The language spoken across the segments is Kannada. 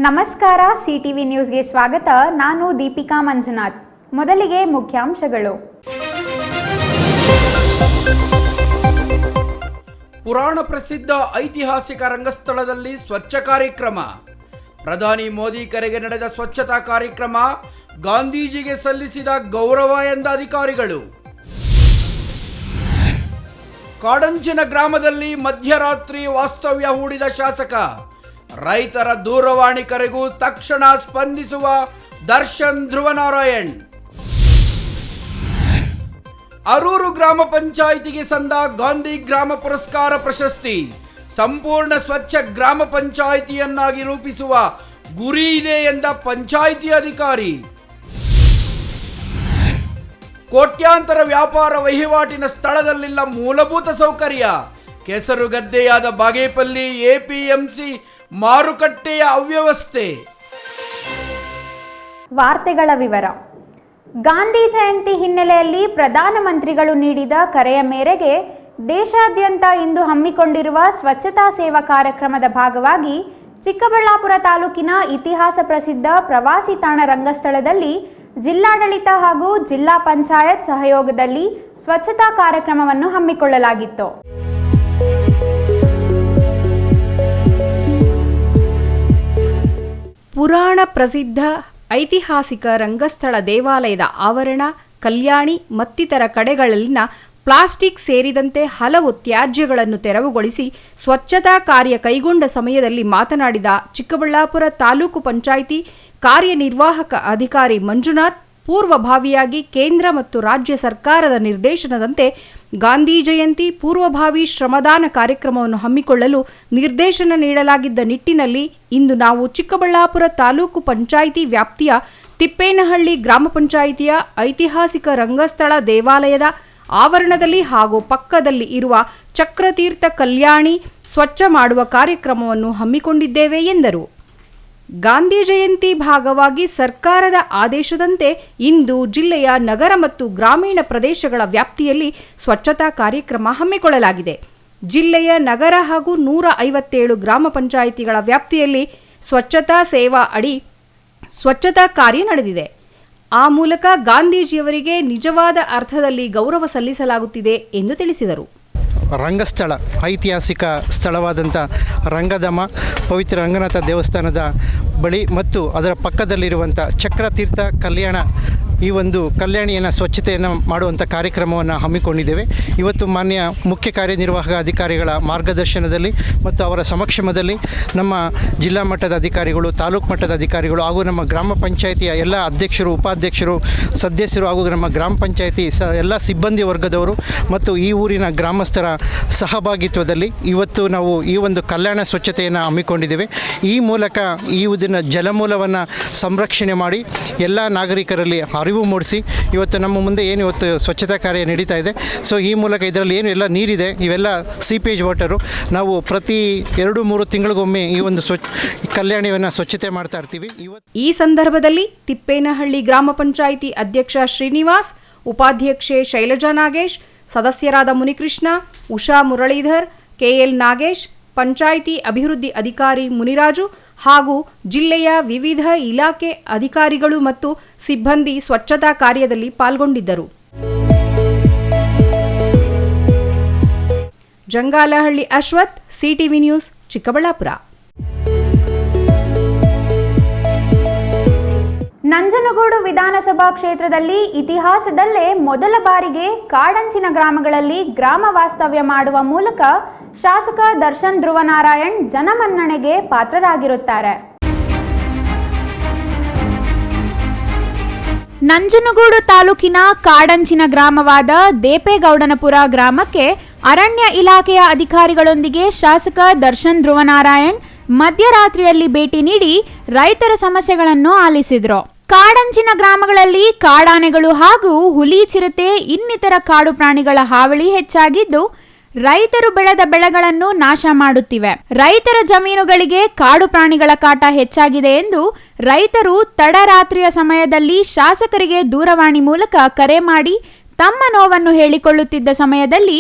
ನಮಸ್ಕಾರ, ಸಿಟಿವಿ ನ್ಯೂಸ್ಗೆ ಸ್ವಾಗತ. ನಾನು ದೀಪಿಕಾ ಮಂಜುನಾಥ್. ಮೊದಲಿಗೆ ಮುಖ್ಯಾಂಶಗಳು. ಪುರಾಣ ಪ್ರಸಿದ್ಧ ಐತಿಹಾಸಿಕ ರಂಗಸ್ಥಳದಲ್ಲಿ ಸ್ವಚ್ಛ ಕಾರ್ಯಕ್ರಮ. ಪ್ರಧಾನಿ ಮೋದಿ ಕರೆಗೆ ನಡೆದ ಸ್ವಚ್ಛತಾ ಕಾರ್ಯಕ್ರಮ. ಗಾಂಧೀಜಿಗೆ ಸಲ್ಲಿಸಿದ ಗೌರವ ಎಂದ ಅಧಿಕಾರಿಗಳು. ಕಾಡಂಚಿನ ಗ್ರಾಮದಲ್ಲಿ ಮಧ್ಯರಾತ್ರಿ ವಾಸ್ತವ್ಯ ಹೂಡಿದ ಶಾಸಕ. ರೈತರ ದೂರವಾಣಿ ಕರೆಗೂ ತಕ್ಷಣ ಸ್ಪಂದಿಸುವ ದರ್ಶನ್ ಧ್ರುವನಾರಾಯಣ್. ಅರೂರು ಗ್ರಾಮ ಪಂಚಾಯಿತಿಗೆ ಸಂದ ಗಾಂಧಿ ಗ್ರಾಮ ಪುರಸ್ಕಾರ ಪ್ರಶಸ್ತಿ. ಸಂಪೂರ್ಣ ಸ್ವಚ್ಛ ಗ್ರಾಮ ಪಂಚಾಯಿತಿಯನ್ನಾಗಿ ರೂಪಿಸುವ ಗುರಿ ಇದೆ ಎಂದ ಪಂಚಾಯಿತಿ ಅಧಿಕಾರಿ. ಕೋಟ್ಯಾಂತರ ವ್ಯಾಪಾರ ವಹಿವಾಟಿನ ಸ್ಥಳದಲ್ಲಿಲ್ಲ ಮೂಲಭೂತ ಸೌಕರ್ಯ. ಕೆಸರುಗದ್ದೆಯಾದ ಬಾಗೇಪಲ್ಲಿ ಎಪಿಎಂಸಿ ಮಾರುಕಟ್ಟೆಯ ಅವ್ಯವಸ್ಥೆ. ವಾರ್ತೆಗಳ ವಿವರ. ಗಾಂಧಿ ಜಯಂತಿ ಹಿನ್ನೆಲೆಯಲ್ಲಿ ಪ್ರಧಾನಮಂತ್ರಿಗಳು ನೀಡಿದ ಕರೆಯ ಮೇರೆಗೆ ದೇಶಾದ್ಯಂತ ಇಂದು ಹಮ್ಮಿಕೊಂಡಿರುವ ಸ್ವಚ್ಛತಾ ಸೇವಾ ಕಾರ್ಯಕ್ರಮದ ಭಾಗವಾಗಿ ಚಿಕ್ಕಬಳ್ಳಾಪುರ ತಾಲೂಕಿನ ಇತಿಹಾಸ ಪ್ರಸಿದ್ಧ ಪ್ರವಾಸಿ ತಾಣ ರಂಗಸ್ಥಳದಲ್ಲಿ ಜಿಲ್ಲಾಡಳಿತ ಹಾಗೂ ಜಿಲ್ಲಾ ಪಂಚಾಯತ್ ಸಹಯೋಗದಲ್ಲಿ ಸ್ವಚ್ಛತಾ ಕಾರ್ಯಕ್ರಮವನ್ನು ಹಮ್ಮಿಕೊಳ್ಳಲಾಗಿತ್ತು. ಪುರಾಣ ಪ್ರಸಿದ್ಧ ಐತಿಹಾಸಿಕ ರಂಗಸ್ಥಳ ದೇವಾಲಯದ ಆವರಣ, ಕಲ್ಯಾಣಿ ಮತ್ತಿತರ ಕಡೆಗಳಲ್ಲಿನ ಪ್ಲಾಸ್ಟಿಕ್ ಸೇರಿದಂತೆ ಹಲವು ತ್ಯಾಜ್ಯಗಳನ್ನು ತೆರವುಗೊಳಿಸಿ ಸ್ವಚ್ಛತಾ ಕಾರ್ಯ ಕೈಗೊಂಡ ಸಮಯದಲ್ಲಿ ಮಾತನಾಡಿದ ಚಿಕ್ಕಬಳ್ಳಾಪುರ ತಾಲೂಕು ಪಂಚಾಯಿತಿ ಕಾರ್ಯನಿರ್ವಾಹಕ ಅಧಿಕಾರಿ ಮಂಜುನಾಥ್, ಪೂರ್ವಭಾವಿಯಾಗಿ ಕೇಂದ್ರ ಮತ್ತು ರಾಜ್ಯ ಸರ್ಕಾರದ ನಿರ್ದೇಶನದಂತೆ ಗಾಂಧಿ ಜಯಂತಿ ಪೂರ್ವಭಾವಿ ಶ್ರಮದಾನ ಕಾರ್ಯಕ್ರಮವನ್ನು ಹಮ್ಮಿಕೊಳ್ಳಲು ನಿರ್ದೇಶನ ನೀಡಲಾಗಿದ್ದ ನಿಟ್ಟಿನಲ್ಲಿ ಇಂದು ನಾವು ಚಿಕ್ಕಬಳ್ಳಾಪುರ ತಾಲೂಕು ಪಂಚಾಯಿತಿ ವ್ಯಾಪ್ತಿಯ ತಿಪ್ಪೇನಹಳ್ಳಿ ಗ್ರಾಮ ಪಂಚಾಯಿತಿಯ ಐತಿಹಾಸಿಕ ರಂಗಸ್ಥಳ ದೇವಾಲಯದ ಆವರಣದಲ್ಲಿ ಹಾಗೂ ಪಕ್ಕದಲ್ಲಿ ಇರುವ ಚಕ್ರತೀರ್ಥ ಕಲ್ಯಾಣಿ ಸ್ವಚ್ಛ ಮಾಡುವ ಕಾರ್ಯಕ್ರಮವನ್ನು ಹಮ್ಮಿಕೊಂಡಿದ್ದೇವೆ ಎಂದರು. ಗಾಂಧಿ ಜಯಂತಿ ಭಾಗವಾಗಿ ಸರ್ಕಾರದ ಆದೇಶದಂತೆ ಇಂದು ಜಿಲ್ಲೆಯ ನಗರ ಮತ್ತು ಗ್ರಾಮೀಣ ಪ್ರದೇಶಗಳ ವ್ಯಾಪ್ತಿಯಲ್ಲಿ ಸ್ವಚ್ಛತಾ ಕಾರ್ಯಕ್ರಮ ಹಮ್ಮಿಕೊಳ್ಳಲಾಗಿದೆ. ಜಿಲ್ಲೆಯ ನಗರ ಹಾಗೂ 157 ಗ್ರಾಮ ಪಂಚಾಯಿತಿಗಳ ವ್ಯಾಪ್ತಿಯಲ್ಲಿ ಸ್ವಚ್ಛತಾ ಸೇವಾ ಅಡಿ ಸ್ವಚ್ಛತಾ ಕಾರ್ಯ ನಡೆದಿದೆ. ಆ ಮೂಲಕ ಗಾಂಧೀಜಿಯವರಿಗೆ ನಿಜವಾದ ಅರ್ಥದಲ್ಲಿ ಗೌರವ ಸಲ್ಲಿಸಲಾಗುತ್ತಿದೆ ಎಂದು ತಿಳಿಸಿದರು. ರಂಗಸ್ಥಳ ಐತಿಹಾಸಿಕ ಸ್ಥಳವಾದಂಥ ರಂಗಧಾಮ ಪವಿತ್ರ ರಂಗನಾಥ ದೇವಸ್ಥಾನದ ಬಳಿ ಮತ್ತು ಅದರ ಪಕ್ಕದಲ್ಲಿರುವಂಥ ಚಕ್ರತೀರ್ಥ ಕಲ್ಯಾಣ ಈ ಒಂದು ಕಲ್ಯಾಣಿಯನ್ನು ಸ್ವಚ್ಛತೆಯನ್ನು ಮಾಡುವಂಥ ಕಾರ್ಯಕ್ರಮವನ್ನು ಹಮ್ಮಿಕೊಂಡಿದ್ದೇವೆ. ಇವತ್ತು ಮಾನ್ಯ ಮುಖ್ಯ ಕಾರ್ಯನಿರ್ವಾಹಕ ಅಧಿಕಾರಿಗಳ ಮಾರ್ಗದರ್ಶನದಲ್ಲಿ ಮತ್ತು ಅವರ ಸಮಕ್ಷಮದಲ್ಲಿ ನಮ್ಮ ಜಿಲ್ಲಾ ಮಟ್ಟದ ಅಧಿಕಾರಿಗಳು, ತಾಲೂಕು ಮಟ್ಟದ ಅಧಿಕಾರಿಗಳು ಹಾಗೂ ನಮ್ಮ ಗ್ರಾಮ ಪಂಚಾಯಿತಿಯ ಎಲ್ಲ ಅಧ್ಯಕ್ಷರು, ಉಪಾಧ್ಯಕ್ಷರು, ಸದಸ್ಯರು ಹಾಗೂ ನಮ್ಮ ಗ್ರಾಮ ಪಂಚಾಯಿತಿ ಎಲ್ಲ ಸಿಬ್ಬಂದಿ ವರ್ಗದವರು ಮತ್ತು ಈ ಊರಿನ ಗ್ರಾಮಸ್ಥರ ಸಹಭಾಗಿತ್ವದಲ್ಲಿ ಇವತ್ತು ನಾವು ಈ ಒಂದು ಕಲ್ಯಾಣ ಸ್ವಚ್ಛತೆಯನ್ನು ಹಮ್ಮಿಕೊಂಡಿದ್ದೇವೆ. ಈ ಮೂಲಕ ಈ ಊರಿನ ಜಲಮೂಲವನ್ನು ಸಂರಕ್ಷಣೆ ಮಾಡಿ ಎಲ್ಲ ನಾಗರಿಕರಲ್ಲಿ ಅರಿವು ಮೂಡಿಸಿ ಇವತ್ತು ನಮ್ಮ ಮುಂದೆ ಏನು ಇವತ್ತು ಸ್ವಚ್ಛತಾ ಕಾರ್ಯ ನಡೀತಾ ಇದೆ. ಸೊ ಈ ಮೂಲಕ ಇದರಲ್ಲಿ ಏನು ಎಲ್ಲ ನೀರಿದೆ ಇವೆಲ್ಲ ಸೀಪೇಜ್ ವಾಟರು ನಾವು ಪ್ರತಿ 2-3 ತಿಂಗಳಿಗೊಮ್ಮೆ ಈ ಒಂದು ಕಲ್ಯಾಣಿಯನ್ನು ಸ್ವಚ್ಛತೆ ಮಾಡ್ತಾ ಇರ್ತೀವಿ. ಈ ಸಂದರ್ಭದಲ್ಲಿ ತಿಪ್ಪೇನಹಳ್ಳಿ ಗ್ರಾಮ ಪಂಚಾಯಿತಿ ಅಧ್ಯಕ್ಷ ಶ್ರೀನಿವಾಸ್, ಉಪಾಧ್ಯಕ್ಷೆ ಶೈಲಜಾ ನಾಗೇಶ್, ಸದಸ್ಯರಾದ ಮುನಿಕೃಷ್ಣ, ಉಷಾ ಮುರಳೀಧರ್, ಕೆಎಲ್ ನಾಗೇಶ್, ಪಂಚಾಯಿತಿ ಅಭಿವೃದ್ಧಿ ಅಧಿಕಾರಿ ಮುನಿರಾಜು ಹಾಗೂ ಜಿಲ್ಲೆಯ ವಿವಿಧ ಇಲಾಖೆ ಅಧಿಕಾರಿಗಳು ಮತ್ತು ಸಿಬ್ಬಂದಿ ಸ್ವಚ್ಛತಾ ಕಾರ್ಯದಲ್ಲಿ ಪಾಲ್ಗೊಂಡಿದ್ದರು. Jangalahalli Ashwath, CTV news, Chikkaballapur. ನಂಜನಗೂಡು ವಿಧಾನಸಭಾ ಕ್ಷೇತ್ರದಲ್ಲಿ ಇತಿಹಾಸದಲ್ಲೇ ಮೊದಲ ಬಾರಿಗೆ ಕಾಡಂಚಿನ ಗ್ರಾಮಗಳಲ್ಲಿ ಗ್ರಾಮ ವಾಸ್ತವ್ಯ ಮಾಡುವ ಮೂಲಕ ಶಾಸಕ ದರ್ಶನ್ ಧ್ರುವನಾರಾಯಣ್ ಜನಮನ್ನಣೆಗೆ ಪಾತ್ರರಾಗಿರುತ್ತಾರೆ. ನಂಜನಗೂಡು ತಾಲೂಕಿನ ಕಾಡಂಚಿನ ಗ್ರಾಮವಾದ ದೇಪೇಗೌಡನಪುರ ಗ್ರಾಮಕ್ಕೆ ಅರಣ್ಯ ಇಲಾಖೆಯ ಅಧಿಕಾರಿಗಳೊಂದಿಗೆ ಶಾಸಕ ದರ್ಶನ್ ಧ್ರುವನಾರಾಯಣ್ ಮಧ್ಯರಾತ್ರಿಯಲ್ಲಿ ಭೇಟಿ ನೀಡಿ ರೈತರ ಸಮಸ್ಯೆಗಳನ್ನು ಆಲಿಸಿದರು. ಕಾಡಂಚಿನ ಗ್ರಾಮಗಳಲ್ಲಿ ಕಾಡಾನೆಗಳು ಹಾಗೂ ಹುಲಿ, ಚಿರತೆ ಇನ್ನಿತರ ಕಾಡು ಪ್ರಾಣಿಗಳ ಹಾವಳಿ ಹೆಚ್ಚಾಗಿದ್ದು ರೈತರು ಬೆಳೆದ ಬೆಳೆಗಳನ್ನು ನಾಶ ಮಾಡುತ್ತಿವೆ. ರೈತರ ಜಮೀನುಗಳಿಗೆ ಕಾಡು ಪ್ರಾಣಿಗಳ ಕಾಟ ಹೆಚ್ಚಾಗಿದೆ ಎಂದು ರೈತರು ತಡರಾತ್ರಿಯ ಸಮಯದಲ್ಲಿ ಶಾಸಕರಿಗೆ ದೂರವಾಣಿ ಮೂಲಕ ಕರೆ ಮಾಡಿ ತಮ್ಮ ನೋವನ್ನು ಹೇಳಿಕೊಳ್ಳುತ್ತಿದ್ದ ಸಮಯದಲ್ಲಿ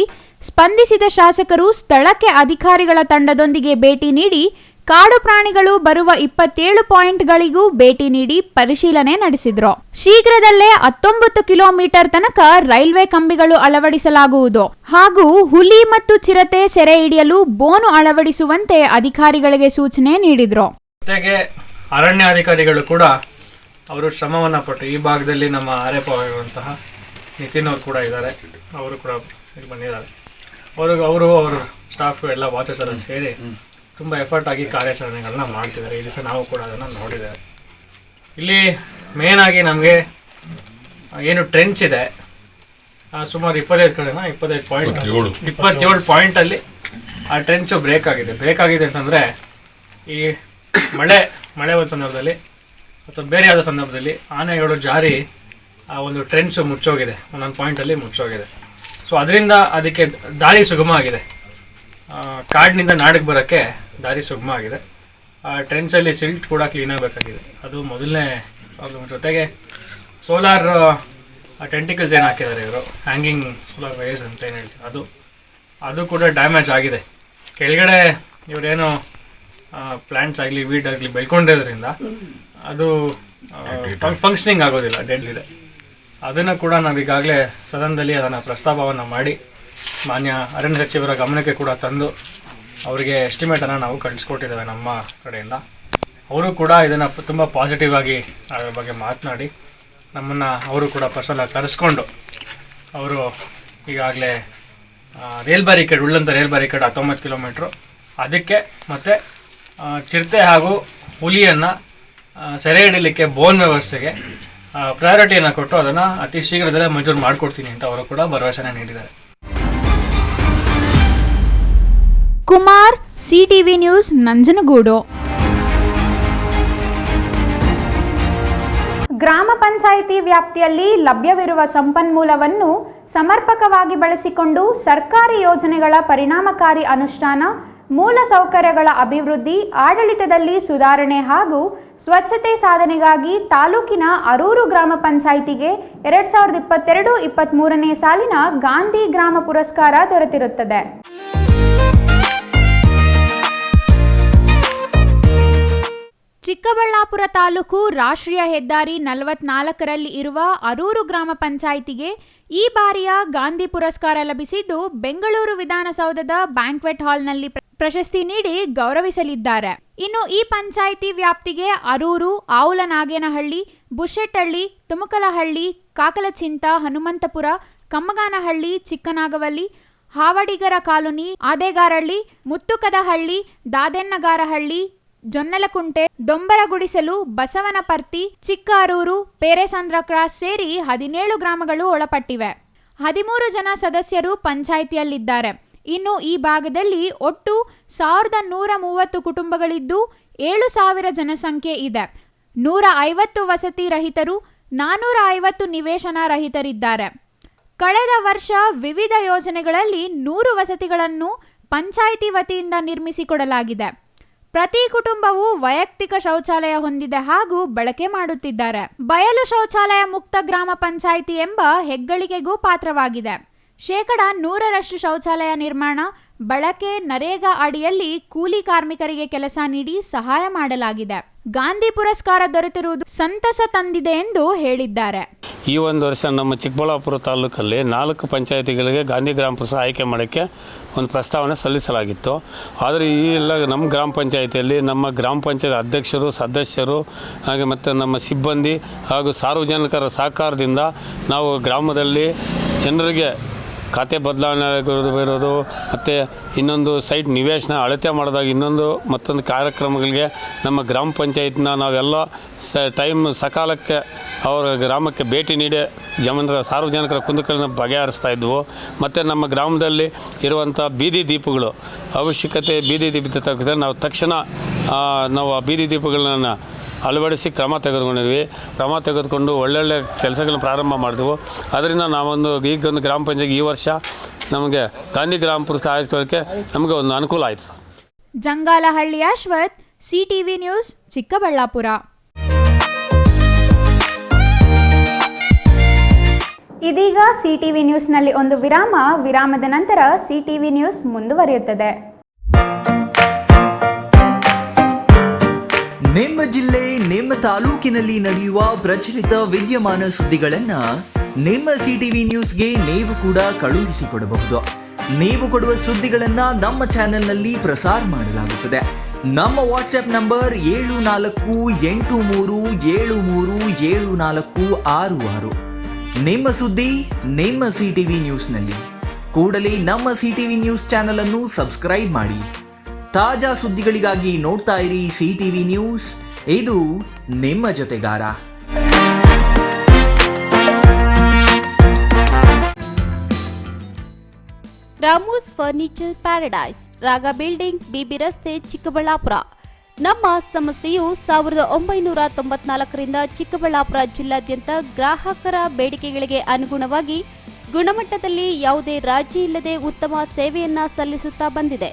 ಸ್ಪಂದಿಸಿದ ಶಾಸಕರು ಸ್ಥಳಕ್ಕೆ ಅಧಿಕಾರಿಗಳ ತಂಡದೊಂದಿಗೆ ಭೇಟಿ ನೀಡಿ ಕಾಡು ಪ್ರಾಣಿಗಳು ಬರುವ 27 ಪಾಯಿಂಟ್ಗಳಿಗೂ ಭೇಟಿ ನೀಡಿ ಪರಿಶೀಲನೆ ನಡೆಸಿದ್ರು. ಶೀಘ್ರದಲ್ಲೇ 19 ಕಿಲೋಮೀಟರ್ ತನಕ ರೈಲ್ವೆ ಕಂಬಿಗಳು ಅಳವಡಿಸಲಾಗುವುದು ಹಾಗೂ ಹುಲಿ ಮತ್ತು ಚಿರತೆ ಸೆರೆ ಹಿಡಿಯಲು ಬೋನು ಅಳವಡಿಸುವಂತೆ ಅಧಿಕಾರಿಗಳಿಗೆ ಸೂಚನೆ ನೀಡಿದ್ರು. ಜೊತೆಗೆ ಅರಣ್ಯಾಧಿಕಾರಿಗಳು ಕೂಡ ಅವರು ಶ್ರಮವನ್ನು ಪಟ್ಟು ಈ ಭಾಗದಲ್ಲಿ ನಮ್ಮ ಆರ್ಎಫ್ಒ ನಿತಿನ್ ಅವರು ಕೂಡ ಇದ್ದಾರೆ, ಅವರು ಕೂಡ ಇಲ್ಲಿ ಬಂದಿದ್ದಾರೆ. ಅವರ ಸ್ಟಾಫ್ ಎಲ್ಲ ವಾಚರ್ಸ್ ಎಲ್ಲ ಸೇರಿ ತುಂಬ ಎಫರ್ಟ್ ಆಗಿ ಕಾರ್ಯಾಚರಣೆಗಳನ್ನ ಮಾಡ್ತಿದ್ದಾರೆ. ಈ ದಿವಸ ನಾವು ಕೂಡ ಅದನ್ನು ನೋಡಿದ್ದೇವೆ. ಇಲ್ಲಿ ಮೇನ್ ಆಗಿ ನಮಗೆ ಏನು ಟ್ರೆಂಚ್ ಇದೆ ಸುಮಾರು 27 ಪಾಯಿಂಟಲ್ಲಿ ಆ ಟ್ರೆಂಚು ಬ್ರೇಕ್ ಆಗಿದೆ ಅಂತಂದರೆ ಈ ಮಳೆ ಒಂದು ಸಂದರ್ಭದಲ್ಲಿ ಅಥವಾ ಬೇರೆ ಯಾವುದೋ ಸಂದರ್ಭದಲ್ಲಿ ಆನೆಗಳು ಜಾರಿ ಆ ಒಂದು ಟ್ರೆಂಚು ಮುಚ್ಚೋಗಿದೆ, ಒಂದೊಂದು ಪಾಯಿಂಟಲ್ಲಿ ಮುಚ್ಚೋಗಿದೆ. ಸೊ ಅದರಿಂದ ಅದಕ್ಕೆ ದಾರಿ ಸುಗಮ ಆಗಿದೆ, ಕಾಡಿನಿಂದ ನಾಡಿಗೆ ಬರೋಕ್ಕೆ ದಾರಿ ಸುಗಮ ಆಗಿದೆ. ಟ್ರೆಂಚಲ್ಲಿ ಸಿಲ್ಟ್ ಕೂಡ ಕ್ಲೀನ್ ಆಗಬೇಕಾಗಿದೆ, ಅದು ಮೊದಲನೇ ಪ್ರಾಬ್ಲಮ್. ಜೊತೆಗೆ ಸೋಲಾರ್ ಟೆಂಟಿಕಲ್ಸ್ ಏನು ಹಾಕಿದ್ದಾರೆ ಇವರು, ಹ್ಯಾಂಗಿಂಗ್ ಸೋಲಾರ್ ವೈರ್ಸ್ ಅಂತ ಏನು ಹೇಳ್ತೀವಿ, ಅದು ಕೂಡ ಡ್ಯಾಮೇಜ್ ಆಗಿದೆ. ಕೆಳಗಡೆ ಇವರೇನು ಪ್ಲ್ಯಾಂಟ್ಸ್ ಆಗಲಿ ವೀಡ್ ಆಗಲಿ ಬೆಳ್ಕೊಂಡಿರೋದ್ರಿಂದ ಅದು ಫಂಕ್ಷನಿಂಗ್ ಆಗೋದಿಲ್ಲ, ಡೆಡ್ ಇದೆ. ಅದನ್ನು ಕೂಡ ನಾವೀಗಾಗಲೇ ಸದನದಲ್ಲಿ ಅದನ್ನು ಪ್ರಸ್ತಾಪವನ್ನು ಮಾಡಿ ಮಾನ್ಯ ಅರಣ್ಯ ಸಚಿವರ ಗಮನಕ್ಕೆ ಕೂಡ ತಂದು ಅವರಿಗೆ ಎಸ್ಟಿಮೇಟನ್ನು ನಾವು ಕಳಿಸ್ಕೊಟ್ಟಿದ್ದೇವೆ ನಮ್ಮ ಕಡೆಯಿಂದ. ಅವರು ಕೂಡ ಇದನ್ನು ತುಂಬ ಪಾಸಿಟಿವ್ ಆಗಿ ಅದರ ಬಗ್ಗೆ ಮಾತನಾಡಿ ನಮ್ಮನ್ನು ಅವರು ಕೂಡ ಪರ್ಸನಲಾಗಿ ಕರೆಸ್ಕೊಂಡು ಅವರು ಈಗಾಗಲೇ ಉಳ್ಳಂಥ ರೈಲ್ ಬ್ಯಾರಿಕೇಡ್ 19 ಕಿಲೋಮೀಟ್ರು ಅದಕ್ಕೆ ಮತ್ತು ಚಿರತೆ ಹಾಗೂ ಹುಲಿಯನ್ನು ಸೆರೆ ಹಿಡಲಿಕ್ಕೆ ಬೋನ್ ವ್ಯವಸ್ಥೆಗೆ ಪ್ರಯಾರಿಟಿಯನ್ನು ಕೊಟ್ಟು ಅದನ್ನು ಅತಿ ಶೀಘ್ರದಲ್ಲೇ ಮಂಜೂರು ಮಾಡಿಕೊಡ್ತೀನಿ ಅಂತ ಅವರು ಕೂಡ ಭರವಸೆನ ನೀಡಿದ್ದಾರೆ. Kumar, CTV news, Nanjangud. ಗ್ರಾಮ ಪಂಚಾಯಿತಿ ವ್ಯಾಪ್ತಿಯಲ್ಲಿ ಲಭ್ಯವಿರುವ ಸಂಪನ್ಮೂಲವನ್ನು ಸಮರ್ಪಕವಾಗಿ ಬಳಸಿಕೊಂಡು ಸರ್ಕಾರಿ ಯೋಜನೆಗಳ ಪರಿಣಾಮಕಾರಿ ಅನುಷ್ಠಾನ, ಮೂಲ ಸೌಕರ್ಯಗಳ ಅಭಿವೃದ್ಧಿ, ಆಡಳಿತದಲ್ಲಿ ಸುಧಾರಣೆ ಹಾಗೂ ಸ್ವಚ್ಛತೆ ಸಾಧನೆಗಾಗಿ ತಾಲೂಕಿನ ಅರೂರು ಗ್ರಾಮ ಪಂಚಾಯಿತಿಗೆ 2022-23ನೇ ಸಾಲಿನ ಗಾಂಧಿ ಗ್ರಾಮ ಪುರಸ್ಕಾರ ದೊರೆತಿರುತ್ತದೆ. ಚಿಕ್ಕಬಳ್ಳಾಪುರ ತಾಲೂಕು ರಾಷ್ಟ್ರೀಯ ಹೆದ್ದಾರಿ 44ರಲ್ಲಿ ಇರುವ ಅರೂರು ಗ್ರಾಮ ಪಂಚಾಯಿತಿಗೆ ಈ ಬಾರಿಯ ಗಾಂಧಿ ಪುರಸ್ಕಾರ ಲಭಿಸಿದ್ದು, ಬೆಂಗಳೂರು ವಿಧಾನಸೌಧದ ಬ್ಯಾಂಕ್ವೆಟ್ ಹಾಲ್ನಲ್ಲಿ ಪ್ರಶಸ್ತಿ ನೀಡಿ ಗೌರವಿಸಲಿದ್ದಾರೆ. ಇನ್ನು ಈ ಪಂಚಾಯಿತಿ ವ್ಯಾಪ್ತಿಗೆ ಅರೂರು, ಆವುಲನಾಗೇನಹಳ್ಳಿ, ಬುಷೆಟ್ಟಹಳ್ಳಿ, ತುಮಕಲಹಳ್ಳಿ, ಕಾಕಲಚಿಂತ, ಹನುಮಂತಪುರ, ಕಮ್ಮಗಾನಹಳ್ಳಿ, ಚಿಕ್ಕನಾಗವಲ್ಲಿ, ಹಾವಡಿಗರ ಕಾಲೋನಿ, ಆದೇಗಾರಹಳ್ಳಿ, ಮುತ್ತುಕದಹಳ್ಳಿ, ದಾದೆನ್ನಗಾರಹಳ್ಳಿ, ಜೊನ್ನಲಕುಂಟೆ, ದೊಂಬರಗುಡಿಸಲು, ಬಸವನಪರ್ತಿ, ಚಿಕ್ಕ ಅರೂರು, ಪೇರೆಸಂದ್ರ ಕ್ರಾಸ್ ಸೇರಿ 17 ಗ್ರಾಮಗಳು ಒಳಪಟ್ಟಿವೆ. 13 ಜನ ಸದಸ್ಯರು ಪಂಚಾಯಿತಿಯಲ್ಲಿದ್ದಾರೆ. ಇನ್ನು ಈ ಭಾಗದಲ್ಲಿ ಒಟ್ಟು 1130 ಕುಟುಂಬಗಳಿದ್ದು 7000 ಜನಸಂಖ್ಯೆ ಇದೆ. 150 ವಸತಿ ರಹಿತರು, 450 ನಿವೇಶನ ರಹಿತರಿದ್ದಾರೆ. ಕಳೆದ ವರ್ಷ ವಿವಿಧ ಯೋಜನೆಗಳಲ್ಲಿ 100 ವಸತಿಗಳನ್ನು ಪಂಚಾಯಿತಿ ವತಿಯಿಂದ ನಿರ್ಮಿಸಿಕೊಡಲಾಗಿದೆ. ಪ್ರತಿ ಕುಟುಂಬವು ವೈಯಕ್ತಿಕ ಶೌಚಾಲಯ ಹೊಂದಿದೆ ಹಾಗೂ ಬಳಕೆ ಮಾಡುತ್ತಿದ್ದಾರೆ. ಬಯಲು ಶೌಚಾಲಯ ಮುಕ್ತ ಗ್ರಾಮ ಪಂಚಾಯಿತಿ ಎಂಬ ಹೆಗ್ಗಳಿಕೆಗೂ ಪಾತ್ರವಾಗಿದೆ. 100% ಶೌಚಾಲಯ ನಿರ್ಮಾಣ, ಬಳಕೆ, ನರೇಗಾ ಅಡಿಯಲ್ಲಿ ಕೂಲಿ ಕಾರ್ಮಿಕರಿಗೆ ಕೆಲಸ ನೀಡಿ ಸಹಾಯ ಮಾಡಲಾಗಿದೆ. ಗಾಂಧಿ ಪುರಸ್ಕಾರ ದೊರೆತಿರುವುದು ಸಂತಸ ತಂದಿದೆ ಎಂದು ಹೇಳಿದ್ದಾರೆ. ಈ ಒಂದು ವರ್ಷ ನಮ್ಮ ಚಿಕ್ಕಬಳ್ಳಾಪುರ ತಾಲೂಕಲ್ಲಿ 4 ಪಂಚಾಯಿತಿಗಳಿಗೆ ಗಾಂಧಿ ಗ್ರಾಮ ಪುರಸ್ಕಾರ ಆಯ್ಕೆ ಮಾಡೋಕ್ಕೆ ಒಂದು ಪ್ರಸ್ತಾವನೆ ಸಲ್ಲಿಸಲಾಗಿತ್ತು. ಆದರೆ ಈ ಎಲ್ಲ ನಮ್ಮ ಗ್ರಾಮ ಪಂಚಾಯಿತಿಯಲ್ಲಿ ನಮ್ಮ ಗ್ರಾಮ ಪಂಚಾಯತ್ ಅಧ್ಯಕ್ಷರು, ಸದಸ್ಯರು ಹಾಗೆ ಮತ್ತು ನಮ್ಮ ಸಿಬ್ಬಂದಿ ಹಾಗೂ ಸಾರ್ವಜನಿಕರ ಸಹಕಾರದಿಂದ ನಾವು ಗ್ರಾಮದಲ್ಲಿ ಜನರಿಗೆ ಖಾತೆ ಬದಲಾವಣೆ ಇರೋದು ಮತ್ತು ಇನ್ನೊಂದು ಸೈಟ್ ನಿವೇಶನ ಅಳತೆ ಮಾಡಿದಾಗ ಮತ್ತೊಂದು ಕಾರ್ಯಕ್ರಮಗಳಿಗೆ ನಮ್ಮ ಗ್ರಾಮ ಪಂಚಾಯತ್ನ ನಾವೆಲ್ಲ ಟೈಮ್ ಸಕಾಲಕ್ಕೆ ಅವರ ಗ್ರಾಮಕ್ಕೆ ಭೇಟಿ ನೀಡಿ ಸಾರ್ವಜನಿಕರ ಕುಂದುಗಳನ್ನು ಬಗೆಹರಿಸ್ತಾ ಇದ್ವು. ಮತ್ತು ನಮ್ಮ ಗ್ರಾಮದಲ್ಲಿ ಇರುವಂಥ ಬೀದಿ ದೀಪಗಳು ಅವಶ್ಯಕತೆ, ಬೀದಿ ದೀಪದ ತಕ್ಷಣ ನಾವು ನಾವು ಆ ಬೀದಿ ದೀಪಗಳನ್ನು ಅಳವಡಿಸಿ ಕ್ರಮ ತೆಗೆದುಕೊಂಡು ಒಳ್ಳೊಳ್ಳೆ ಕೆಲಸಗಳನ್ನು ಪ್ರಾರಂಭ ಮಾಡಿದೆವು. ಅದರಿಂದ ನಾವೊಂದು ಈಗೊಂದು ಗ್ರಾಮ ಪಂಚಾಯತ್ ಈ ವರ್ಷ ನಮಗೆ ಗಾಂಧಿ ಗ್ರಾಮ ಪುರಸ್ಕಾರ ಆಯ್ಕೊಳ್ಳೋಕ್ಕೆ ನಮಗೆ ಒಂದು ಅನುಕೂಲ ಆಯಿತು sir. Jangalahalli Ashwath, CTV news, Chikkaballapur. ಇದೀಗ ಸಿಟಿವಿ ನ್ಯೂಸ್ನಲ್ಲಿ ಒಂದು ವಿರಾಮದ ನಂತರ ಸಿಟಿವಿ ನ್ಯೂಸ್ ಮುಂದುವರಿಯುತ್ತದೆ. ನಿಮ್ಮ ಜಿಲ್ಲೆ ನಿಮ್ಮ ತಾಲೂಕಿನಲ್ಲಿ ನಡೆಯುವ ಪ್ರಚಲಿತ ವಿದ್ಯಮಾನ ಸುದ್ದಿಗಳನ್ನ ನಿಮ್ಮ ಸಿಟಿವಿ ನ್ಯೂಸ್ಗೆ ನೀವು ಕೂಡ ಕಳುಹಿಸಿಕೊಡಬಹುದು. ನೀವು ಕೊಡುವ ಸುದ್ದಿಗಳನ್ನ ನಮ್ಮ ಚಾನೆಲ್ನಲ್ಲಿ ಪ್ರಸಾರ ಮಾಡಲಾಗುತ್ತದೆ. ನಮ್ಮ ವಾಟ್ಸ್ಆಪ್ ನಂಬರ್ 7473737466. ನಿಮ್ಮ ಸುದ್ದಿ ನಿಮ್ಮ ಸಿಟಿವಿ ನ್ಯೂಸ್ನಲ್ಲಿ. ಕೂಡಲೇ ನಮ್ಮ ಸಿಟಿವಿ ನ್ಯೂಸ್ ಚಾನೆಲ್ ಅನ್ನು ಸಬ್ಸ್ಕ್ರೈಬ್ ಮಾಡಿ. ತಾಜಾ ಸುದ್ದಿಗಳಿಗಾಗಿ ನೋಡ್ತಾ ಇರಿ ಸಿಟಿವಿ ನ್ಯೂಸ್, ಇದು ನಿಮ್ಮ ಜೊತೆಗಾರ. ರಾಮೂಸ್ ಫರ್ನಿಚರ್ ಪ್ಯಾರಡೈಸ್, ರಾಗ ಬಿಲ್ಡಿಂಗ್, ಬಿಬಿ ರಸ್ತೆ, ಚಿಕ್ಕಬಳ್ಳಾಪುರ. ನಮ್ಮ ಸಂಸ್ಥೆಯು 1994ರಿಂದ ಚಿಕ್ಕಬಳ್ಳಾಪುರ ಜಿಲ್ಲಾದ್ಯಂತ ಗ್ರಾಹಕರ ಬೇಡಿಕೆಗಳಿಗೆ ಅನುಗುಣವಾಗಿ ಗುಣಮಟ್ಟದಲ್ಲಿ ಯಾವುದೇ ರಾಜಿ ಇಲ್ಲದೆ ಉತ್ತಮ ಸೇವೆಯನ್ನ ಸಲ್ಲಿಸುತ್ತಾ ಬಂದಿದೆ.